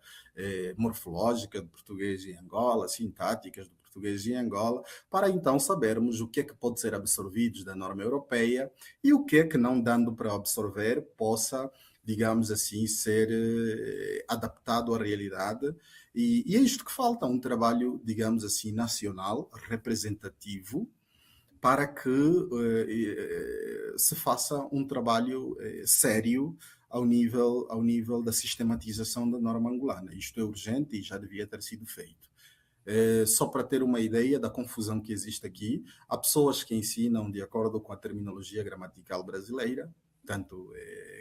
[SPEAKER 2] morfológica de português em Angola, sintáticas do português em Angola, para então sabermos o que é que pode ser absorvido da norma europeia e o que é que, não dando para absorver, possa, digamos assim, ser adaptado à realidade. E é isto que falta, um trabalho, digamos assim, nacional, representativo, para que se faça um trabalho sério ao nível da sistematização da norma angolana. Isto é urgente e já devia ter sido feito. Só para ter uma ideia da confusão que existe aqui, há pessoas que ensinam de acordo com a terminologia gramatical brasileira, tanto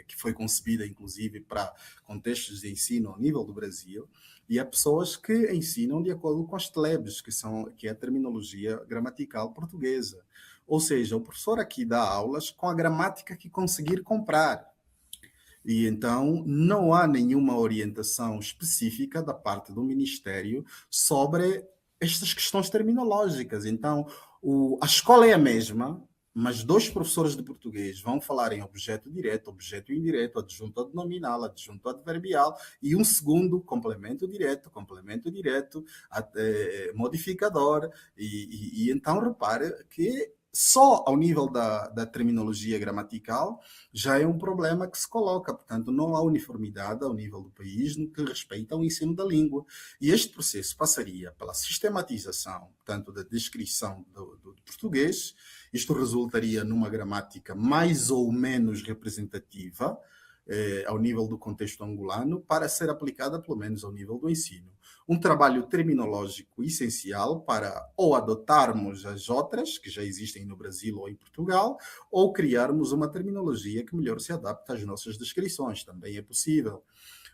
[SPEAKER 2] que foi concebida inclusive para contextos de ensino ao nível do Brasil, e há pessoas que ensinam de acordo com as TLEBs, que é a terminologia gramatical portuguesa. Ou seja, o professor aqui dá aulas com a gramática que conseguir comprar. E então não há nenhuma orientação específica da parte do Ministério sobre estas questões terminológicas. Então, a escola é a mesma, mas dois professores de português vão falar em objeto direto, objeto indireto, adjunto adnominal, adjunto adverbial, e um segundo, complemento direto, modificador. E então repare que só ao nível da terminologia gramatical já é um problema que se coloca. Portanto, não há uniformidade ao nível do país no que respeita ao ensino da língua. E este processo passaria pela sistematização, portanto, da descrição do português. Isto resultaria numa gramática mais ou menos representativa ao nível do contexto angolano, para ser aplicada pelo menos ao nível do ensino. Um trabalho terminológico essencial para ou adotarmos as outras, que já existem no Brasil ou em Portugal, ou criarmos uma terminologia que melhor se adapte às nossas descrições. Também é possível.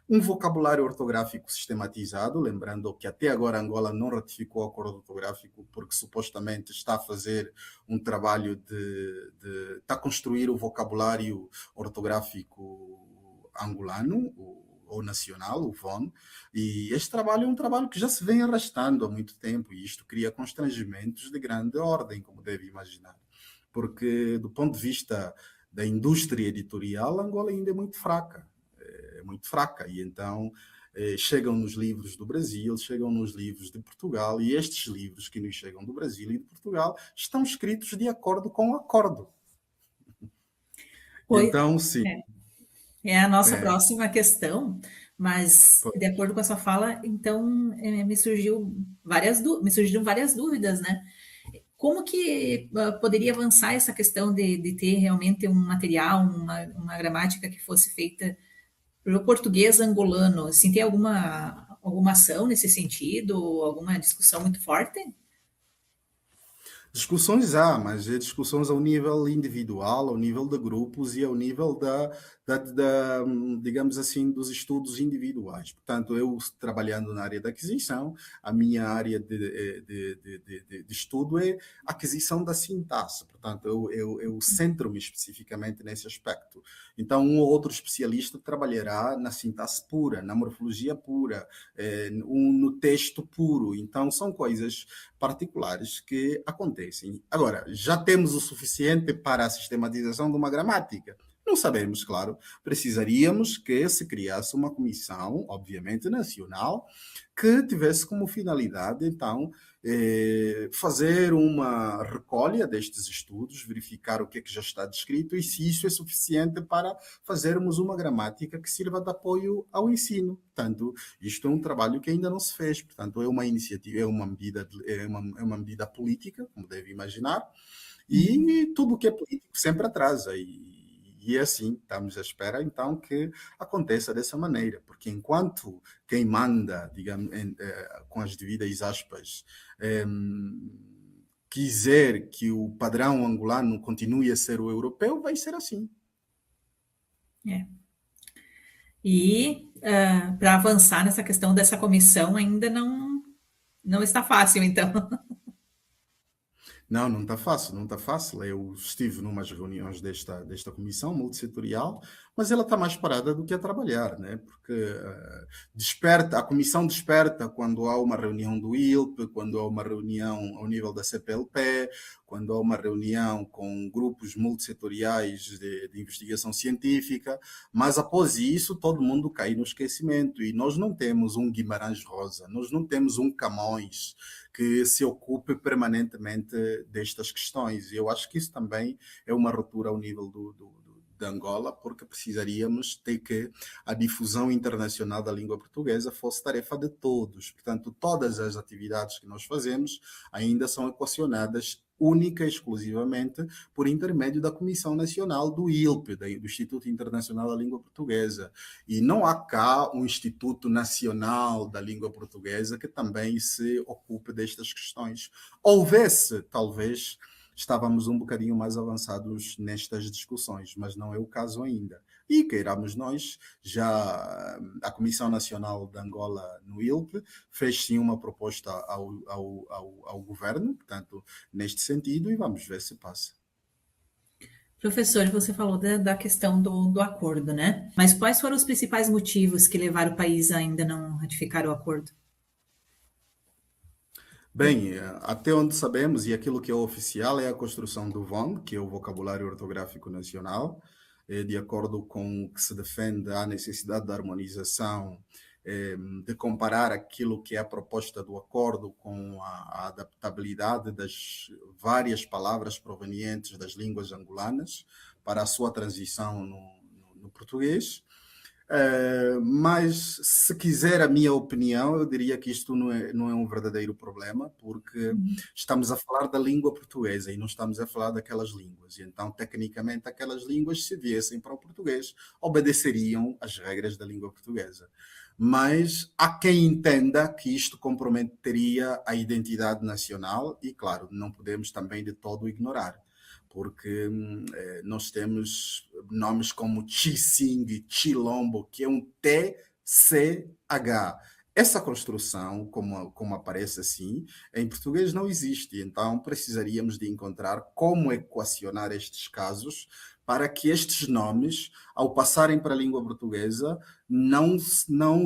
[SPEAKER 2] Um vocabulário ortográfico sistematizado, lembrando que até agora Angola não ratificou o acordo ortográfico porque supostamente está a fazer um trabalho está a construir o vocabulário ortográfico angolano, ou nacional, o VON, e este trabalho é um trabalho que já se vem arrastando há muito tempo, e isto cria constrangimentos de grande ordem, como deve imaginar, porque do ponto de vista da indústria editorial, Angola ainda é muito fraca, e então chegam nos livros do Brasil, chegam nos livros de Portugal, e estes livros que nos chegam do Brasil e de Portugal estão escritos de acordo com o acordo.
[SPEAKER 1] Pois
[SPEAKER 2] Então, sim,
[SPEAKER 1] é a nossa
[SPEAKER 2] é,
[SPEAKER 1] próxima questão, mas de acordo com a sua fala, então me surgiram várias dúvidas, né? Como que poderia avançar essa questão de ter realmente um material, uma gramática que fosse feita para o português angolano? Assim, tem alguma ação nesse sentido, alguma discussão muito forte?
[SPEAKER 2] discussões há, mas é discussões ao nível individual, ao nível de grupos e ao nível digamos assim, dos estudos individuais. Portanto, eu trabalhando na área da aquisição, a minha área de estudo é a aquisição da sintaxe. Portanto, eu centro-me especificamente nesse aspecto. Então, um ou outro especialista trabalhará na sintaxe pura, na morfologia pura, no texto puro. Então, são coisas particulares que acontecem. Agora, já temos o suficiente para a sistematização de uma gramática? Não sabemos, claro. Precisaríamos que se criasse uma comissão, obviamente nacional, que tivesse como finalidade, então, fazer uma recolha destes estudos, verificar o que é que já está descrito e se isso é suficiente para fazermos uma gramática que sirva de apoio ao ensino. Portanto, isto é um trabalho que ainda não se fez. Portanto, é uma iniciativa, é uma medida política, como deve imaginar,
[SPEAKER 1] Uhum.
[SPEAKER 2] e tudo o que é político sempre atrasa. E E assim, estamos à espera então que aconteça dessa maneira, porque enquanto quem manda, digamos, com as devidas aspas, quiser que o padrão angolano continue a ser o europeu, vai ser assim.
[SPEAKER 1] É. E para avançar nessa questão dessa comissão ainda não está fácil, então.
[SPEAKER 2] Não, não está fácil, não está fácil. Eu estive numas reuniões desta comissão multissetorial, mas ela está mais parada do que a trabalhar, né? Porque a comissão desperta quando há uma reunião do ILP, quando há uma reunião ao nível da CPLP, quando há uma reunião com grupos multissetoriais de investigação científica, mas após isso todo mundo cai no esquecimento e nós não temos um Guimarães Rosa, nós não temos um Camões que se ocupe permanentemente destas questões. E eu acho que isso também é uma ruptura ao nível de Angola, porque precisaríamos ter que a difusão internacional da língua portuguesa fosse tarefa de todos. Portanto, todas as atividades que nós fazemos ainda são equacionadas única e exclusivamente por intermédio da Comissão Nacional do ILP, do Instituto Internacional da Língua Portuguesa. E não há cá um Instituto Nacional da Língua Portuguesa que também se ocupe destas questões. Houvesse, talvez, estávamos um bocadinho mais avançados nestas discussões, mas não é o caso ainda. E queiramos nós, já a Comissão Nacional de Angola no ILP fez sim uma proposta ao governo, portanto, neste sentido, e vamos ver se passa.
[SPEAKER 1] Professor, você falou da questão do acordo, né? Mas quais foram os principais motivos que levaram o país a ainda não ratificar o acordo?
[SPEAKER 2] Bem, até onde sabemos, e aquilo que é oficial, é a construção do VON, que é o Vocabulário Ortográfico Nacional, de acordo com o que se defende a necessidade da harmonização, de comparar aquilo que é a proposta do acordo com a adaptabilidade das várias palavras provenientes das línguas angolanas para a sua transição no português. Mas se quiser a minha opinião, eu diria que isto não é um verdadeiro problema, porque estamos a falar da língua portuguesa e não estamos a falar daquelas línguas. E então, tecnicamente, aquelas línguas, se viessem para o português, obedeceriam às regras da língua portuguesa. Mas há quem entenda que isto comprometeria a identidade nacional e, claro, não podemos também de todo ignorar, porque nós temos nomes como Chising e Chilombo, que é um TCH. Essa construção, como aparece assim, em português não existe, então precisaríamos de encontrar como equacionar estes casos para que estes nomes, ao passarem para a língua portuguesa, não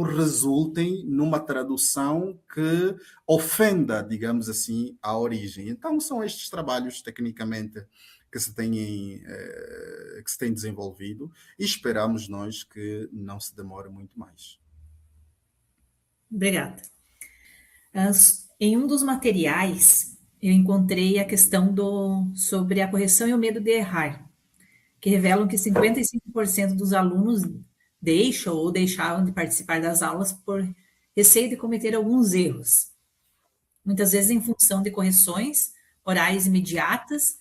[SPEAKER 2] resultem numa tradução que ofenda, digamos assim, a origem. Então são estes trabalhos, tecnicamente, que se têm desenvolvido e esperamos nós que não se demore muito mais.
[SPEAKER 1] Obrigada. Em um dos materiais, eu encontrei a questão sobre a correção e o medo de errar, que revelam que 55% dos alunos deixam ou deixavam de participar das aulas por receio de cometer alguns erros, muitas vezes em função de correções orais imediatas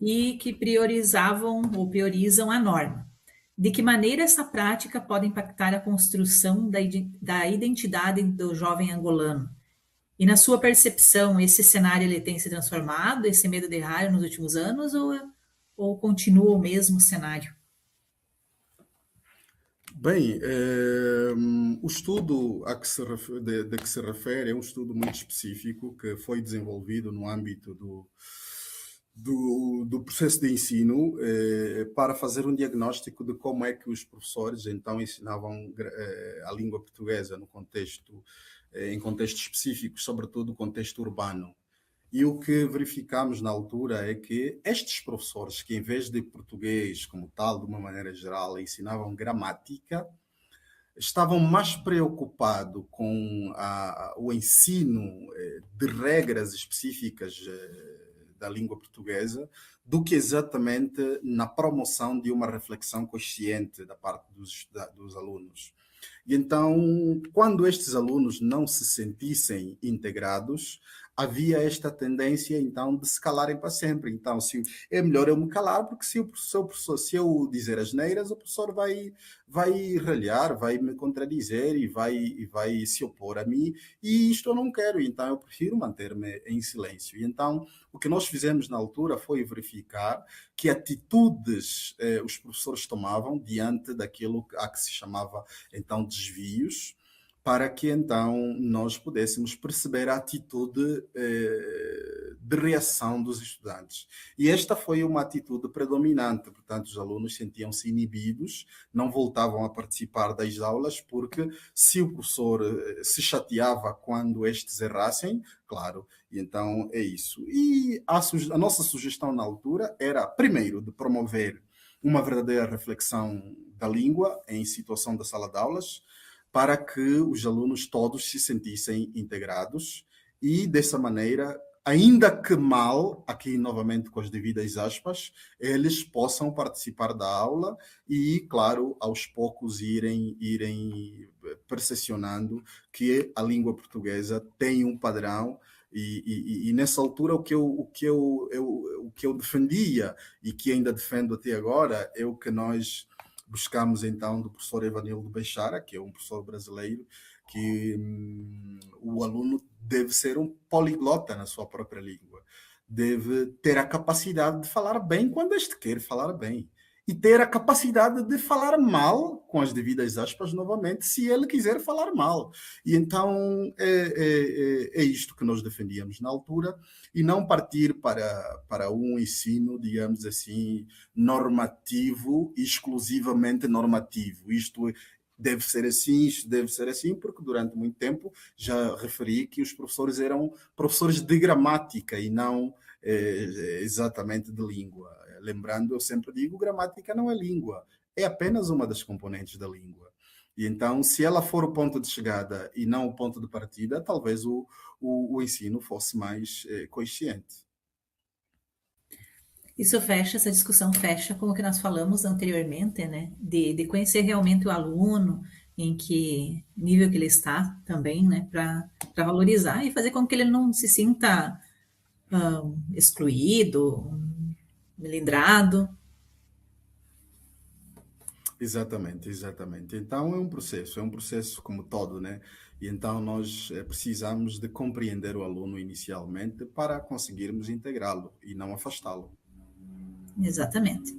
[SPEAKER 1] e que priorizavam ou priorizam a norma. De que maneira essa prática pode impactar a construção da identidade do jovem angolano? E na sua percepção, esse cenário ele tem se transformado, esse medo de errar nos últimos anos, ou continua o mesmo cenário?
[SPEAKER 2] Bem, o estudo de que se refere é um estudo muito específico que foi desenvolvido no âmbito do processo de ensino para fazer um diagnóstico de como é que os professores então ensinavam a língua portuguesa no contexto, em contextos específicos, sobretudo o contexto urbano. E o que verificamos na altura é que estes professores, que em vez de português como tal, de uma maneira geral, ensinavam gramática, estavam mais preocupados com o ensino de regras específicas da língua portuguesa do que exatamente na promoção de uma reflexão consciente da parte dos alunos. E então, quando estes alunos não se sentissem integrados, havia esta tendência, então, de se calarem para sempre. Então, se, é melhor eu me calar, porque se eu dizer asneiras, o professor vai ralhar, vai me contradizer e vai se opor a mim, e isto eu não quero, então eu prefiro manter-me em silêncio. E então, o que nós fizemos na altura foi verificar que atitudes os professores tomavam diante daquilo a que se chamava, então, desvios, para que então nós pudéssemos perceber a atitude de reação dos estudantes. E esta foi uma atitude predominante, portanto, os alunos sentiam-se inibidos, não voltavam a participar das aulas, porque se o professor se chateava quando estes errassem, claro, e então é isso. E a nossa sugestão na altura era, primeiro, de promover uma verdadeira reflexão da língua em situação da sala de aulas, para que os alunos todos se sentissem integrados e, dessa maneira, ainda que mal, aqui novamente com as devidas aspas, eles possam participar da aula e, claro, aos poucos irem percepcionando que a língua portuguesa tem um padrão e nessa altura o que eu defendia e que ainda defendo até agora é o que nós buscamos então do professor Evanildo Beixara, que é um professor brasileiro, que o aluno deve ser um poliglota na sua própria língua, deve ter a capacidade de falar bem quando este quer falar bem e ter a capacidade de falar mal, com as devidas aspas novamente, se ele quiser falar mal. E então é isto que nós defendíamos na altura, e não partir para um ensino, digamos assim, normativo, exclusivamente normativo. Isto deve ser assim, isto deve ser assim, porque durante muito tempo já referi que os professores eram professores de gramática e não exatamente de língua. Lembrando, eu sempre digo, gramática não é língua, é apenas uma das componentes da língua. E então, se ela for o ponto de chegada e não o ponto de partida, talvez o ensino fosse mais consciente.
[SPEAKER 1] Isso fecha, essa discussão fecha com o que nós falamos anteriormente, né? De conhecer realmente o aluno, em que nível que ele está também, né? Para valorizar e fazer com que ele não se sinta excluído, melindrado.
[SPEAKER 2] Exatamente, exatamente. Então é um processo como todo, né? E então nós precisamos de compreender o aluno inicialmente para conseguirmos integrá-lo e não afastá-lo.
[SPEAKER 1] Exatamente.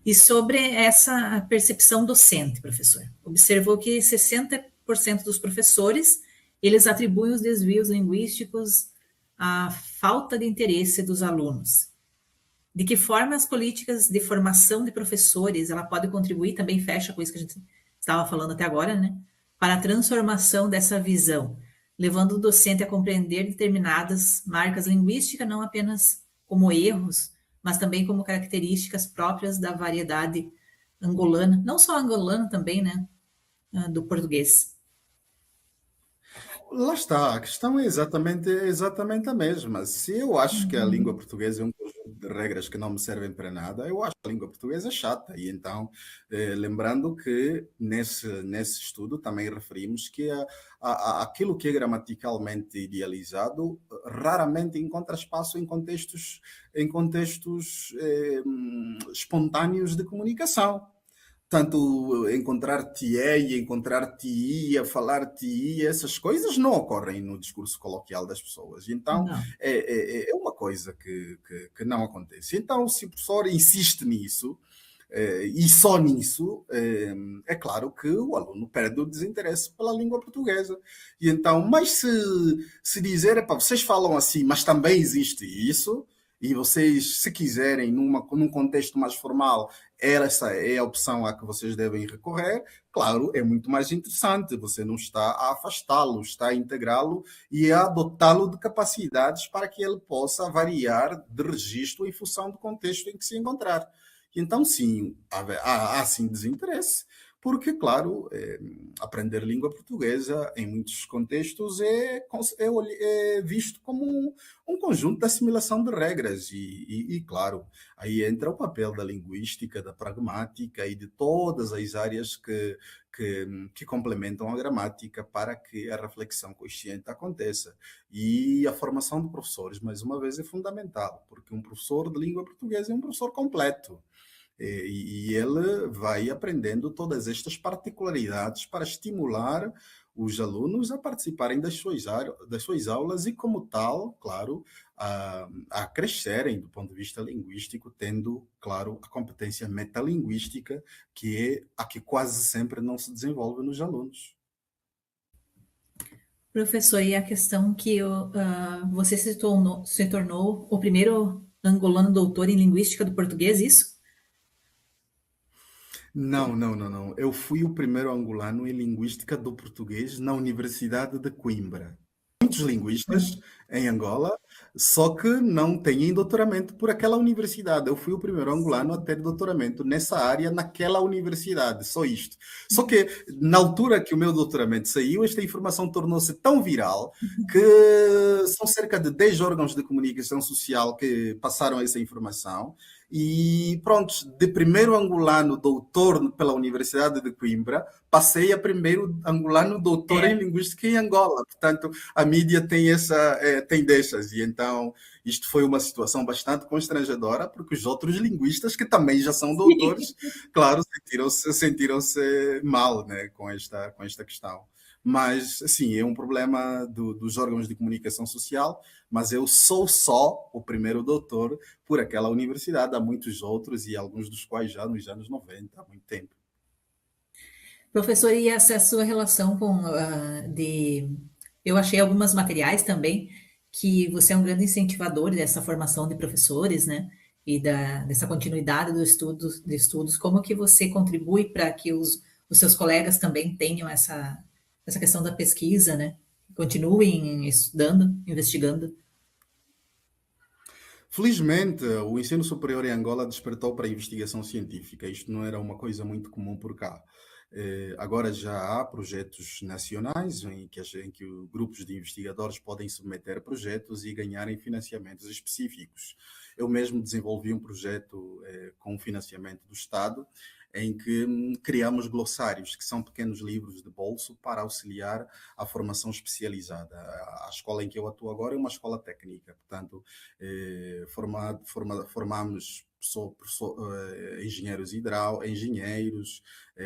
[SPEAKER 1] E sobre essa percepção docente, professor, observou que 60% dos professores, eles atribuem os desvios linguísticos à falta de interesse dos alunos. De que forma as políticas de formação de professores, ela pode contribuir, também fecha com isso que a gente estava falando até agora, né? Para a transformação dessa visão, levando o docente a compreender determinadas marcas linguísticas, não apenas como erros, mas também como características próprias da variedade angolana, não só angolana também, né, do português.
[SPEAKER 2] Lá está, a questão é exatamente a mesma. Se eu acho que a língua portuguesa é um conjunto de regras que não me servem para nada, eu acho que a língua portuguesa é chata. E então, lembrando que nesse estudo também referimos que aquilo que é gramaticalmente idealizado raramente encontra espaço em contextos espontâneos de comunicação. Tanto encontrar-te-é e encontrar-te-ia, falar-te-ia, essas coisas não ocorrem no discurso coloquial das pessoas. Então,
[SPEAKER 1] Não,
[SPEAKER 2] é uma coisa que não acontece. Então, se o professor insiste nisso, e só nisso, é claro que o aluno perde o desinteresse pela língua portuguesa. E então, mas se dizer, epá, vocês falam assim, mas também existe isso, e vocês, se quiserem, num contexto mais formal, essa é a opção a que vocês devem recorrer, claro, é muito mais interessante. Você não está a afastá-lo, está a integrá-lo e a dotá-lo de capacidades para que ele possa variar de registro em função do contexto em que se encontrar. Então, sim, há sim desinteresse, porque, claro, aprender língua portuguesa em muitos contextos é visto como um conjunto de assimilação de regras claro, aí entra o papel da linguística, da pragmática e de todas as áreas que complementam a gramática para que a reflexão consciente aconteça. E a formação de professores, mais uma vez, é fundamental, porque um professor de língua portuguesa é um professor completo. E ele vai aprendendo todas estas particularidades para estimular os alunos a participarem das suas aulas e, como tal, claro, a crescerem do ponto de vista linguístico, tendo, claro, a competência metalinguística, que é a que quase sempre não se desenvolve nos alunos.
[SPEAKER 1] Professor, e a questão que você se tornou o primeiro angolano doutor em linguística do português, isso?
[SPEAKER 2] Não, não, não, não. Eu fui o primeiro angolano em linguística do português na Universidade de Coimbra. Muitos linguistas em Angola, só que não têm doutoramento por aquela universidade. Eu fui o primeiro angolano a ter doutoramento nessa área, naquela universidade, só isto. Só que, na altura que o meu doutoramento saiu, esta informação tornou-se tão viral que são cerca de 10 órgãos de comunicação social que passaram essa informação. E pronto, de primeiro angolano doutor pela Universidade de Coimbra, passei a primeiro angolano doutor em linguística em Angola. Portanto, a mídia tem dessas. E então, isto foi uma situação bastante constrangedora, porque os outros linguistas, que também já são doutores, claro, sentiram-se mal, né, com esta questão. Mas, assim, é um problema dos órgãos de comunicação social, mas eu sou só o primeiro doutor por aquela universidade. Há muitos outros, e alguns dos quais já nos anos 90, há muito tempo.
[SPEAKER 1] Professor, e essa sua relação eu achei alguns materiais também que você é um grande incentivador dessa formação de professores, né? E dessa continuidade de estudos, como que você contribui para que os seus colegas também tenham essa questão da pesquisa, né? Continuem estudando, investigando.
[SPEAKER 2] Felizmente, o ensino superior em Angola despertou para a investigação científica. Isto não era uma coisa muito comum por cá. Agora já há projetos nacionais em que grupos de investigadores podem submeter projetos e ganharem financiamentos específicos. Eu mesmo desenvolvi um projeto com financiamento do Estado, em que criamos glossários, que são pequenos livros de bolso para auxiliar a formação especializada. A escola em que eu atuo agora é uma escola técnica, portanto, formamos engenheiros engenheiros,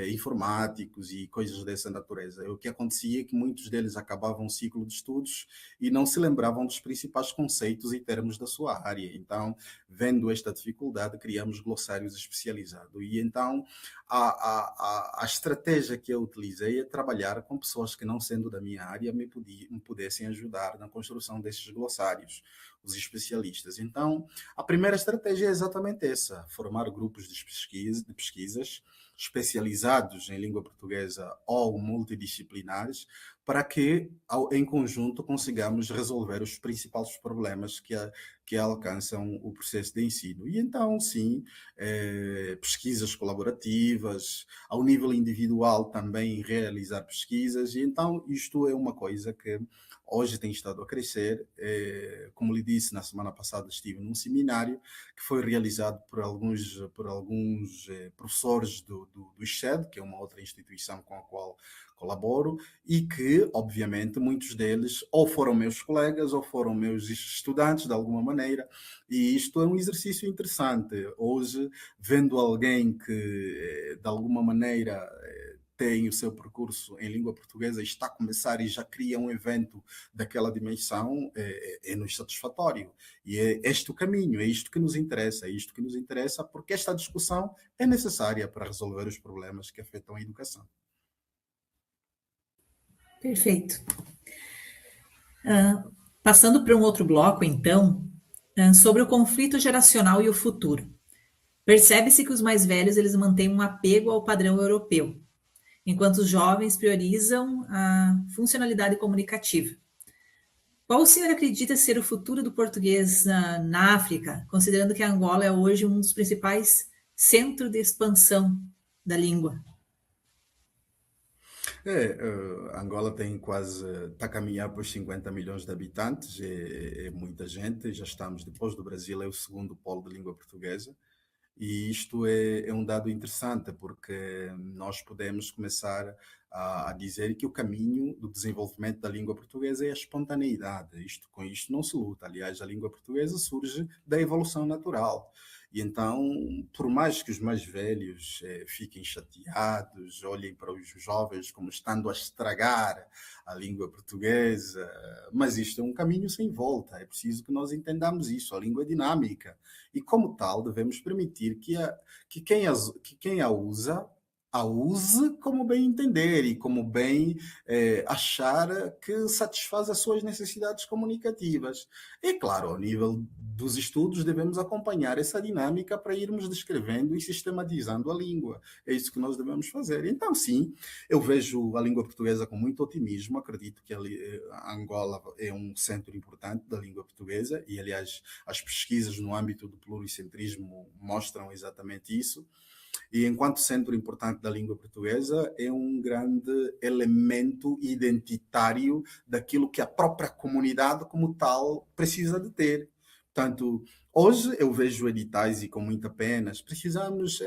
[SPEAKER 2] informáticos e coisas dessa natureza. O que acontecia é que muitos deles acabavam o ciclo de estudos e não se lembravam dos principais conceitos e termos da sua área. Então, vendo esta dificuldade, criamos glossários especializados. E então, a estratégia que eu utilizei é trabalhar com pessoas que, não sendo da minha área, me pudessem ajudar na construção desses glossários, os especialistas. Então, a primeira estratégia é exatamente essa: formar grupos de pesquisas especializados em língua portuguesa ou multidisciplinares, para que, em conjunto, consigamos resolver os principais problemas que alcançam o processo de ensino. E então, sim, pesquisas colaborativas, ao nível individual também realizar pesquisas, e então isto é uma coisa que hoje tem estado a crescer. Como lhe disse, na semana passada estive num seminário que foi realizado por alguns professores do ISCED, que é uma outra instituição com a qual colaboro, e que, obviamente, muitos deles ou foram meus colegas ou foram meus estudantes de alguma maneira, e isto é um exercício interessante. Hoje, vendo alguém que, de alguma maneira, tem o seu percurso em língua portuguesa e está a começar e já cria um evento daquela dimensão, é-nos satisfatório. E é este o caminho, é isto que nos interessa, porque esta discussão é necessária para resolver os problemas que afetam a educação.
[SPEAKER 1] Perfeito. Passando para um outro bloco, então, sobre o conflito geracional e o futuro. Percebe-se que os mais velhos eles mantêm um apego ao padrão europeu, enquanto os jovens priorizam a funcionalidade comunicativa. Qual o senhor acredita ser o futuro do português na África, considerando que Angola é hoje um dos principais centros de expansão da língua?
[SPEAKER 2] Angola tem quase, está a caminhar para os 50 milhões de habitantes, é muita gente, já estamos, depois do Brasil, é o segundo polo de língua portuguesa. E isto é um dado interessante, porque nós podemos começar a dizer que o caminho do desenvolvimento da língua portuguesa é a espontaneidade. Com isto não se luta. Aliás, a língua portuguesa surge da evolução natural. E então, por mais que os mais velhos fiquem chateados, olhem para os jovens como estando a estragar a língua portuguesa, mas isto é um caminho sem volta. É preciso que nós entendamos isso. A língua é dinâmica e, como tal, devemos permitir que quem a use como bem entender e como bem achar que satisfaz as suas necessidades comunicativas. É claro, ao nível dos estudos, devemos acompanhar essa dinâmica para irmos descrevendo e sistematizando a língua. É isso que nós devemos fazer. Então, sim, eu vejo a língua portuguesa com muito otimismo. Acredito que a Angola é um centro importante da língua portuguesa e, aliás, as pesquisas no âmbito do pluricentrismo mostram exatamente isso. E, enquanto centro importante da língua portuguesa, é um grande elemento identitário daquilo que a própria comunidade, como tal, precisa de ter. Portanto, hoje eu vejo editais e com muita pena, precisamos,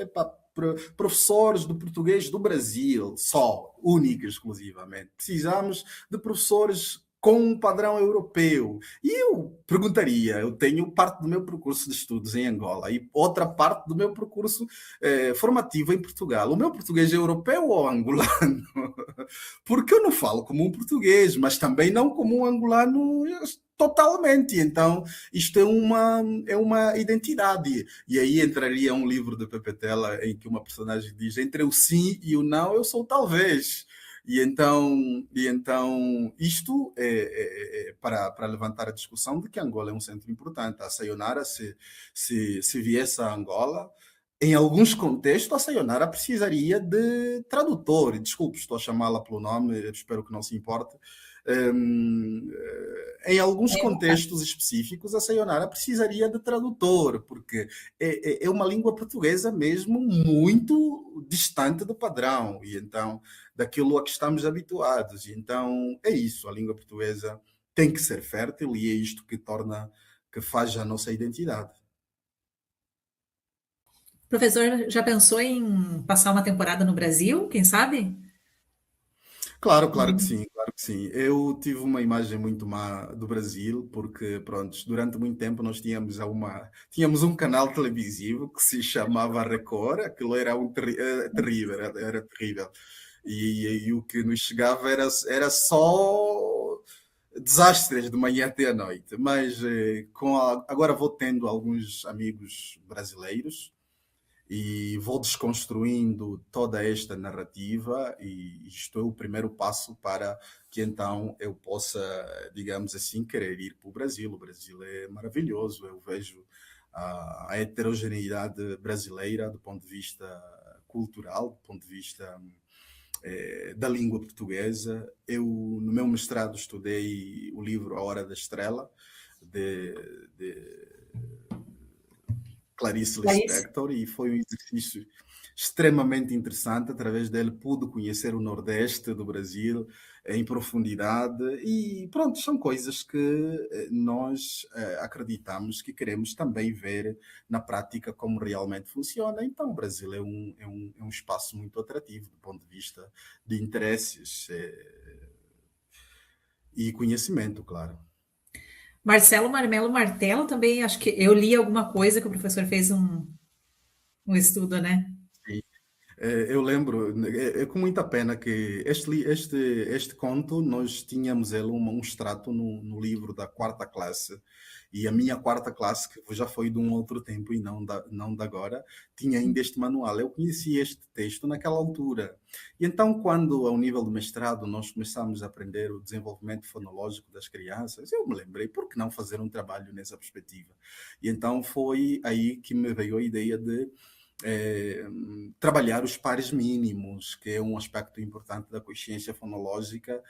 [SPEAKER 2] professores do português do Brasil, só, única e exclusivamente. Precisamos de professores com um padrão europeu. E eu perguntaria, eu tenho parte do meu percurso de estudos em Angola e outra parte do meu percurso formativo em Portugal. O meu português é europeu ou angolano? Porque eu não falo como um português, mas também não como um angolano totalmente. Então, isto é uma identidade. E aí entraria um livro de Pepe Tela em que uma personagem diz: entre o sim e o não, eu sou talvez. E então isto é para levantar a discussão de que Angola é um centro importante. A Sayonara, se viesse a Angola, em alguns contextos, a Sayonara precisaria de tradutor. Desculpe, estou a chamá-la pelo nome, espero que não se importe. Em alguns contextos específicos, a Sayonara precisaria de tradutor, porque é uma língua portuguesa mesmo muito distante do padrão, e então, daquilo a que estamos habituados. E então, é isso, a língua portuguesa tem que ser fértil e é isto que faz a nossa identidade.
[SPEAKER 1] Professor, já pensou em passar uma temporada no Brasil? Quem sabe?
[SPEAKER 2] Claro, claro que sim, claro que sim. Eu tive uma imagem muito má do Brasil, porque, pronto, durante muito tempo nós tínhamos um canal televisivo que se chamava Record, aquilo era terrível, era terrível. E o que nos chegava era só desastres de manhã até à noite. Mas agora vou tendo alguns amigos brasileiros e vou desconstruindo toda esta narrativa e isto é o primeiro passo para que então eu possa, digamos assim, querer ir para o Brasil. O Brasil é maravilhoso, eu vejo a heterogeneidade brasileira do ponto de vista cultural, do ponto de vista da língua portuguesa. Eu, no meu mestrado, estudei o livro A Hora da Estrela, de, de Clarice
[SPEAKER 1] Clarice.
[SPEAKER 2] Lispector, e foi um exercício extremamente interessante. Através dele pude conhecer o Nordeste do Brasil em profundidade e pronto, são coisas que nós acreditamos que queremos também ver na prática como realmente funciona. Então o Brasil é um espaço muito atrativo do ponto de vista de interesses e conhecimento, claro.
[SPEAKER 1] Marcelo Marmelo Martelo também, acho que eu li alguma coisa que o professor fez um estudo, né?
[SPEAKER 2] Eu lembro, é com muita pena que este conto, nós tínhamos ele um extrato no livro da quarta classe, e a minha quarta classe, que já foi de um outro tempo e não de agora, tinha ainda este manual. Eu conheci este texto naquela altura. E então, quando, ao nível do mestrado, nós começámos a aprender o desenvolvimento fonológico das crianças, eu me lembrei, por que não fazer um trabalho nessa perspectiva? E então foi aí que me veio a ideia de eh, trabalhar os pares mínimos, que é um aspecto importante da consciência fonológica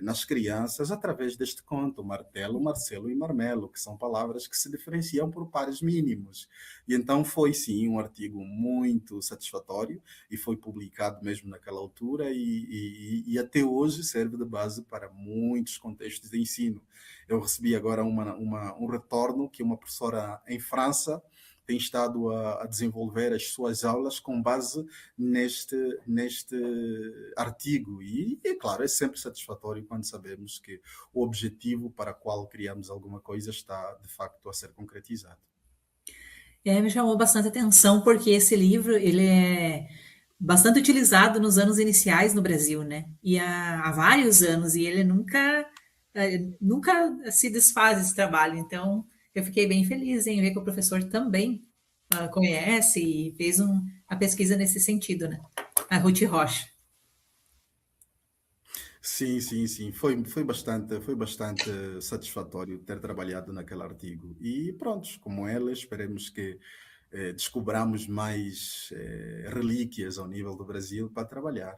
[SPEAKER 2] nas crianças, através deste conto, martelo, marcelo e marmelo, que são palavras que se diferenciam por pares mínimos. E então foi, sim, um artigo muito satisfatório e foi publicado mesmo naquela altura e até hoje serve de base para muitos contextos de ensino. Eu recebi agora um retorno que uma professora em França tem estado a desenvolver as suas aulas com base neste artigo. E, é claro, é sempre satisfatório quando sabemos que o objetivo para o qual criamos alguma coisa está, de facto, a ser concretizado.
[SPEAKER 1] Me chamou bastante atenção porque esse livro ele é bastante utilizado nos anos iniciais no Brasil, né? E há vários anos e ele nunca se desfaz desse trabalho. Então eu fiquei bem feliz em ver que o professor também conhece e fez a pesquisa nesse sentido, né? A Ruth Rocha.
[SPEAKER 2] Sim, sim, sim. Foi bastante satisfatório ter trabalhado naquele artigo. E pronto, como ela, esperemos que descobramos mais relíquias ao nível do Brasil para trabalhar.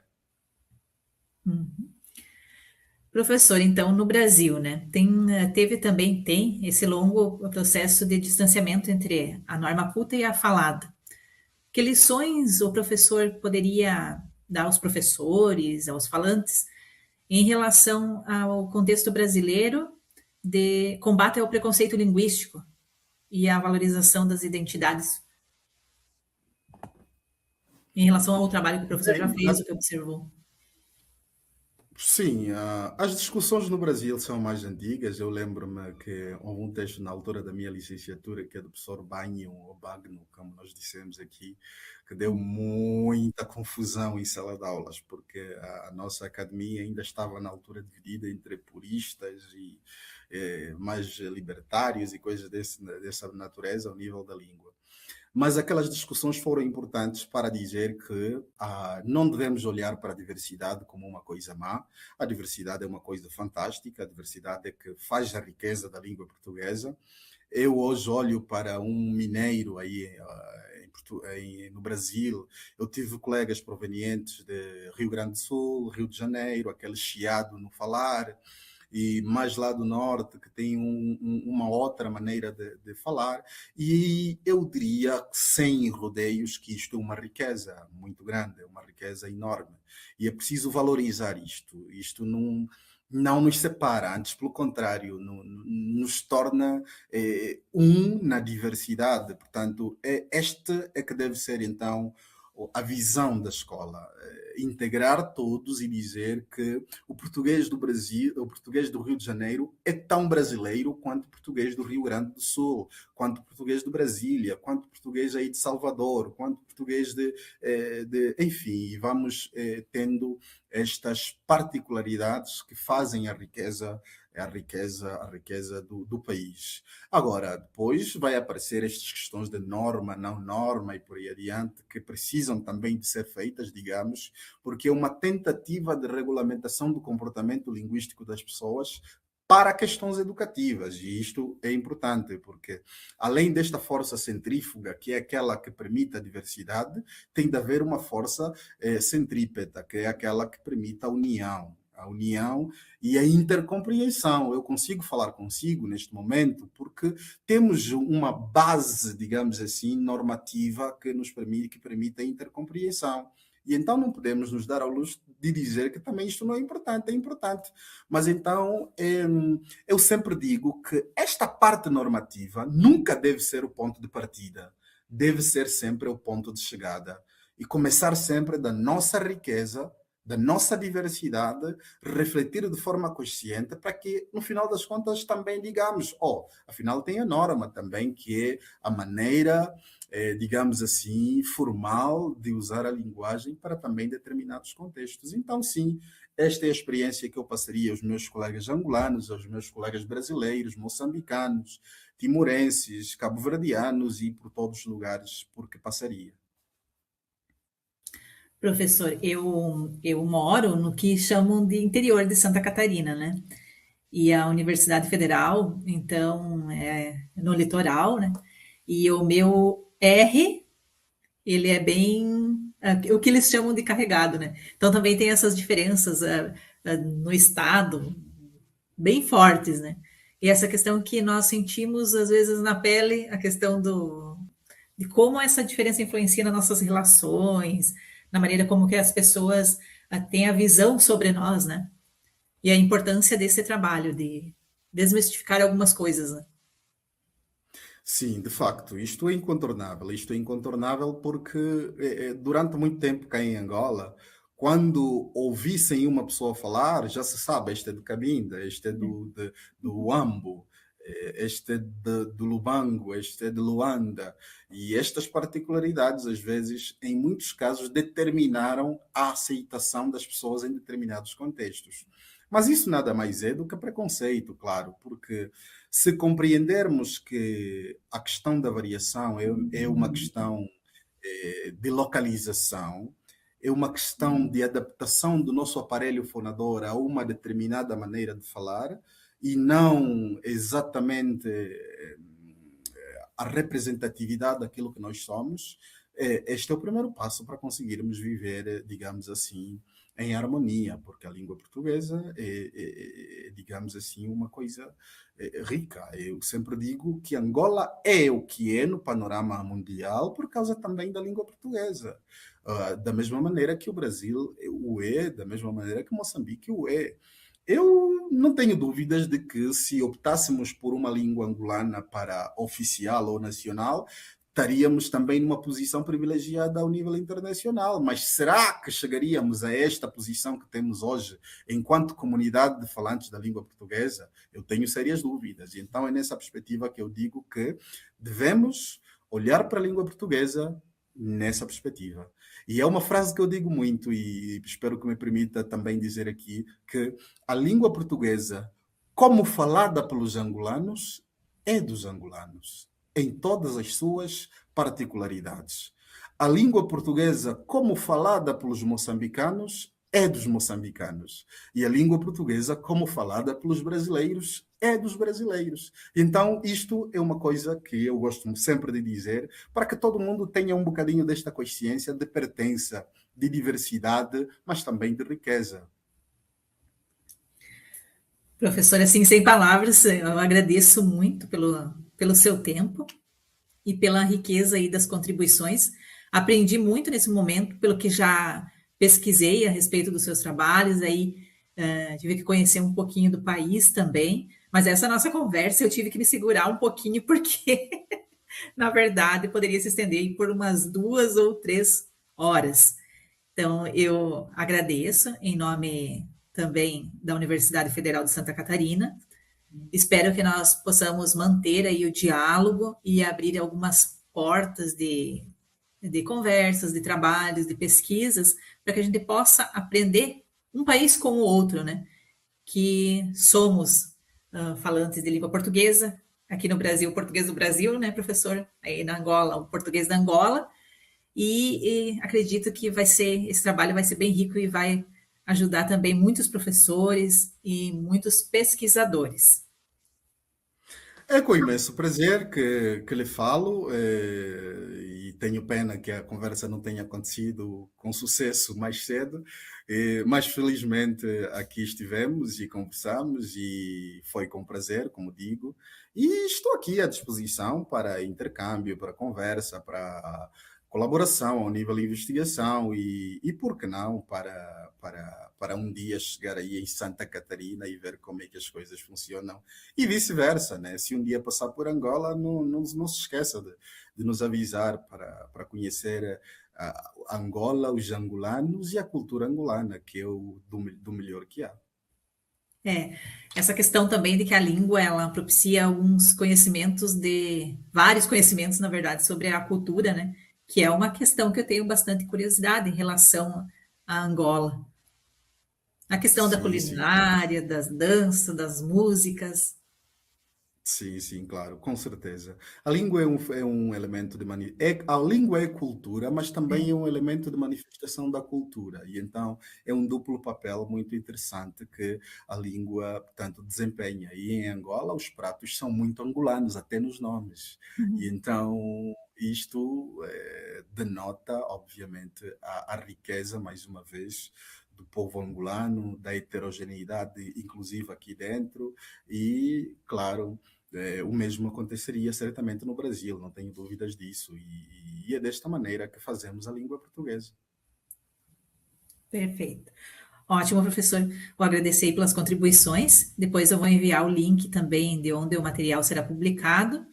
[SPEAKER 1] Professor, então, no Brasil, né, tem esse longo processo de distanciamento entre a norma culta e a falada. Que lições o professor poderia dar aos professores, aos falantes, em relação ao contexto brasileiro de combate ao preconceito linguístico e à valorização das identidades, em relação ao trabalho que o professor já
[SPEAKER 2] Bem,
[SPEAKER 1] fez, o que observou?
[SPEAKER 2] sim, as discussões no Brasil são mais antigas. Eu lembro-me que houve um texto na altura da minha licenciatura, que é do professor Banho, ou Bagno, como nós dissemos aqui, que deu muita confusão em sala de aulas, porque a nossa academia ainda estava na altura dividida entre puristas e mais libertários e coisas dessa natureza ao nível da língua. Mas aquelas discussões foram importantes para dizer que não devemos olhar para a diversidade como uma coisa má. A diversidade é uma coisa fantástica, a diversidade é que faz a riqueza da língua portuguesa. Eu hoje olho para um mineiro aí no Brasil, eu tive colegas provenientes de Rio Grande do Sul, Rio de Janeiro, aquele chiado no falar, e mais lá do norte, que tem uma outra maneira de falar, e eu diria, sem rodeios, que isto é uma riqueza muito grande, é uma riqueza enorme, e é preciso valorizar isto. Isto não nos separa, antes, pelo contrário, nos torna na diversidade. Portanto, este é que deve ser, então, a visão da escola, integrar todos e dizer que o português do Brasil, o português do Rio de Janeiro é tão brasileiro quanto o português do Rio Grande do Sul, quanto o português de Brasília, quanto o português aí de Salvador, quanto o português enfim, vamos tendo estas particularidades que fazem a riqueza do país. Agora, depois vai aparecer estas questões de norma, não norma e por aí adiante, que precisam também de ser feitas, digamos, porque é uma tentativa de regulamentação do comportamento linguístico das pessoas para questões educativas. E isto é importante, porque além desta força centrífuga, que é aquela que permite a diversidade, tem de haver uma força centrípeta, que é aquela que permite a união e a intercompreensão. Eu consigo falar consigo neste momento porque temos uma base, digamos assim, normativa que permite a intercompreensão. E então não podemos nos dar ao luxo de dizer que também isto não é importante, é importante. Mas então eu sempre digo que esta parte normativa nunca deve ser o ponto de partida, deve ser sempre o ponto de chegada e começar sempre da nossa riqueza, da nossa diversidade, refletir de forma consciente para que, no final das contas, também digamos, afinal tem a norma também, que é a maneira, digamos assim, formal de usar a linguagem para também determinados contextos. Então, sim, esta é a experiência que eu passaria aos meus colegas angolanos, aos meus colegas brasileiros, moçambicanos, timorenses, cabo-verdianos e por todos os lugares por que passaria.
[SPEAKER 1] Professor, eu moro no que chamam de interior de Santa Catarina, né? E a Universidade Federal, então, é no litoral, né? E o meu R ele é bem o que eles chamam de carregado, né? Então também tem essas diferenças no estado bem fortes, né? E essa questão que nós sentimos às vezes na pele, a questão de como essa diferença influencia nas nossas relações, na maneira como que as pessoas têm a visão sobre nós, né? E a importância desse trabalho de desmistificar algumas coisas, né?
[SPEAKER 2] Sim, de facto, isto é incontornável. Isto é incontornável porque durante muito tempo cá em Angola, quando ouvissem uma pessoa falar, já se sabe, este é de Cabinda, este é do Huambo, este é do Lubango, este é de Luanda. E estas particularidades, às vezes, em muitos casos, determinaram a aceitação das pessoas em determinados contextos. Mas isso nada mais é do que preconceito, claro, porque se compreendermos que a questão da variação é uma questão de localização, é uma questão de adaptação do nosso aparelho fonador a uma determinada maneira de falar e não exatamente a representatividade daquilo que nós somos, este é o primeiro passo para conseguirmos viver, digamos assim, em harmonia, porque a língua portuguesa digamos assim, uma coisa rica. Eu sempre digo que Angola é o que é no panorama mundial por causa também da língua portuguesa. Da mesma maneira que o Brasil o é, da mesma maneira que Moçambique o é. Eu não tenho dúvidas de que se optássemos por uma língua angolana para oficial ou nacional, estaríamos também numa posição privilegiada ao nível internacional. Mas será que chegaríamos a esta posição que temos hoje enquanto comunidade de falantes da língua portuguesa? Eu tenho sérias dúvidas. E então é nessa perspectiva que eu digo que devemos olhar para a língua portuguesa nessa perspectiva. E é uma frase que eu digo muito e espero que me permita também dizer aqui que a língua portuguesa, como falada pelos angolanos, é dos angolanos, em todas as suas particularidades. A língua portuguesa, como falada pelos moçambicanos, é dos moçambicanos. E a língua portuguesa, como falada pelos brasileiros, é dos brasileiros. Então, isto é uma coisa que eu gosto sempre de dizer, para que todo mundo tenha um bocadinho desta consciência de pertença, de diversidade, mas também de riqueza.
[SPEAKER 1] Professor, assim, sem palavras, eu agradeço muito pelo seu tempo e pela riqueza aí das contribuições. Aprendi muito nesse momento, pelo que já pesquisei a respeito dos seus trabalhos, aí tive que conhecer um pouquinho do país também, mas essa nossa conversa eu tive que me segurar um pouquinho, porque, na verdade, poderia se estender por umas 2 ou 3 horas. Então, eu agradeço em nome também da Universidade Federal de Santa Catarina. Espero que nós possamos manter aí o diálogo e abrir algumas portas de conversas, de trabalhos, de pesquisas, para que a gente possa aprender um país com o outro, né? Que somos falantes de língua portuguesa, aqui no Brasil, o português do Brasil, né, professor? Aí na Angola, o português da Angola, e acredito que esse trabalho vai ser bem rico e vai ajudar também muitos professores e muitos pesquisadores.
[SPEAKER 2] É com imenso prazer que lhe falo, e tenho pena que a conversa não tenha acontecido com sucesso mais cedo, mas felizmente aqui estivemos e conversamos e foi com prazer, como digo, e estou aqui à disposição para intercâmbio, para conversa, para colaboração ao nível de investigação e por que não, para um dia chegar aí em Santa Catarina e ver como é que as coisas funcionam e vice-versa, né? Se um dia passar por Angola, não se esqueça de nos avisar para conhecer a Angola, os angolanos e a cultura angolana, que é do melhor que há.
[SPEAKER 1] É, essa questão também de que a língua ela propicia alguns conhecimentos vários conhecimentos, na verdade, sobre a cultura, né? Que é uma questão que eu tenho bastante curiosidade em relação à Angola. A questão da
[SPEAKER 2] Sim, sim.
[SPEAKER 1] culinária, das danças, das músicas.
[SPEAKER 2] Sim, sim, claro, com certeza. A língua é um elemento a língua é cultura, mas também
[SPEAKER 1] É.
[SPEAKER 2] é um elemento de manifestação da cultura. E então é um duplo papel muito interessante que a língua, portanto, desempenha. E em Angola os pratos são muito angolanos, até nos nomes. E
[SPEAKER 1] Uhum.
[SPEAKER 2] então isto denota, obviamente, a riqueza, mais uma vez, do povo angolano, da heterogeneidade, inclusive aqui dentro, e, claro, o mesmo aconteceria certamente no Brasil, não tenho dúvidas disso. E é desta maneira que fazemos a língua portuguesa.
[SPEAKER 1] Perfeito. Ótimo, professor. Vou agradecer aí pelas contribuições. Depois eu vou enviar o link também de onde o material será publicado.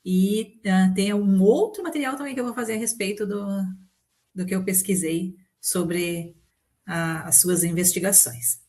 [SPEAKER 1] E tem um outro material também que eu vou fazer a respeito do que eu pesquisei sobre as suas investigações.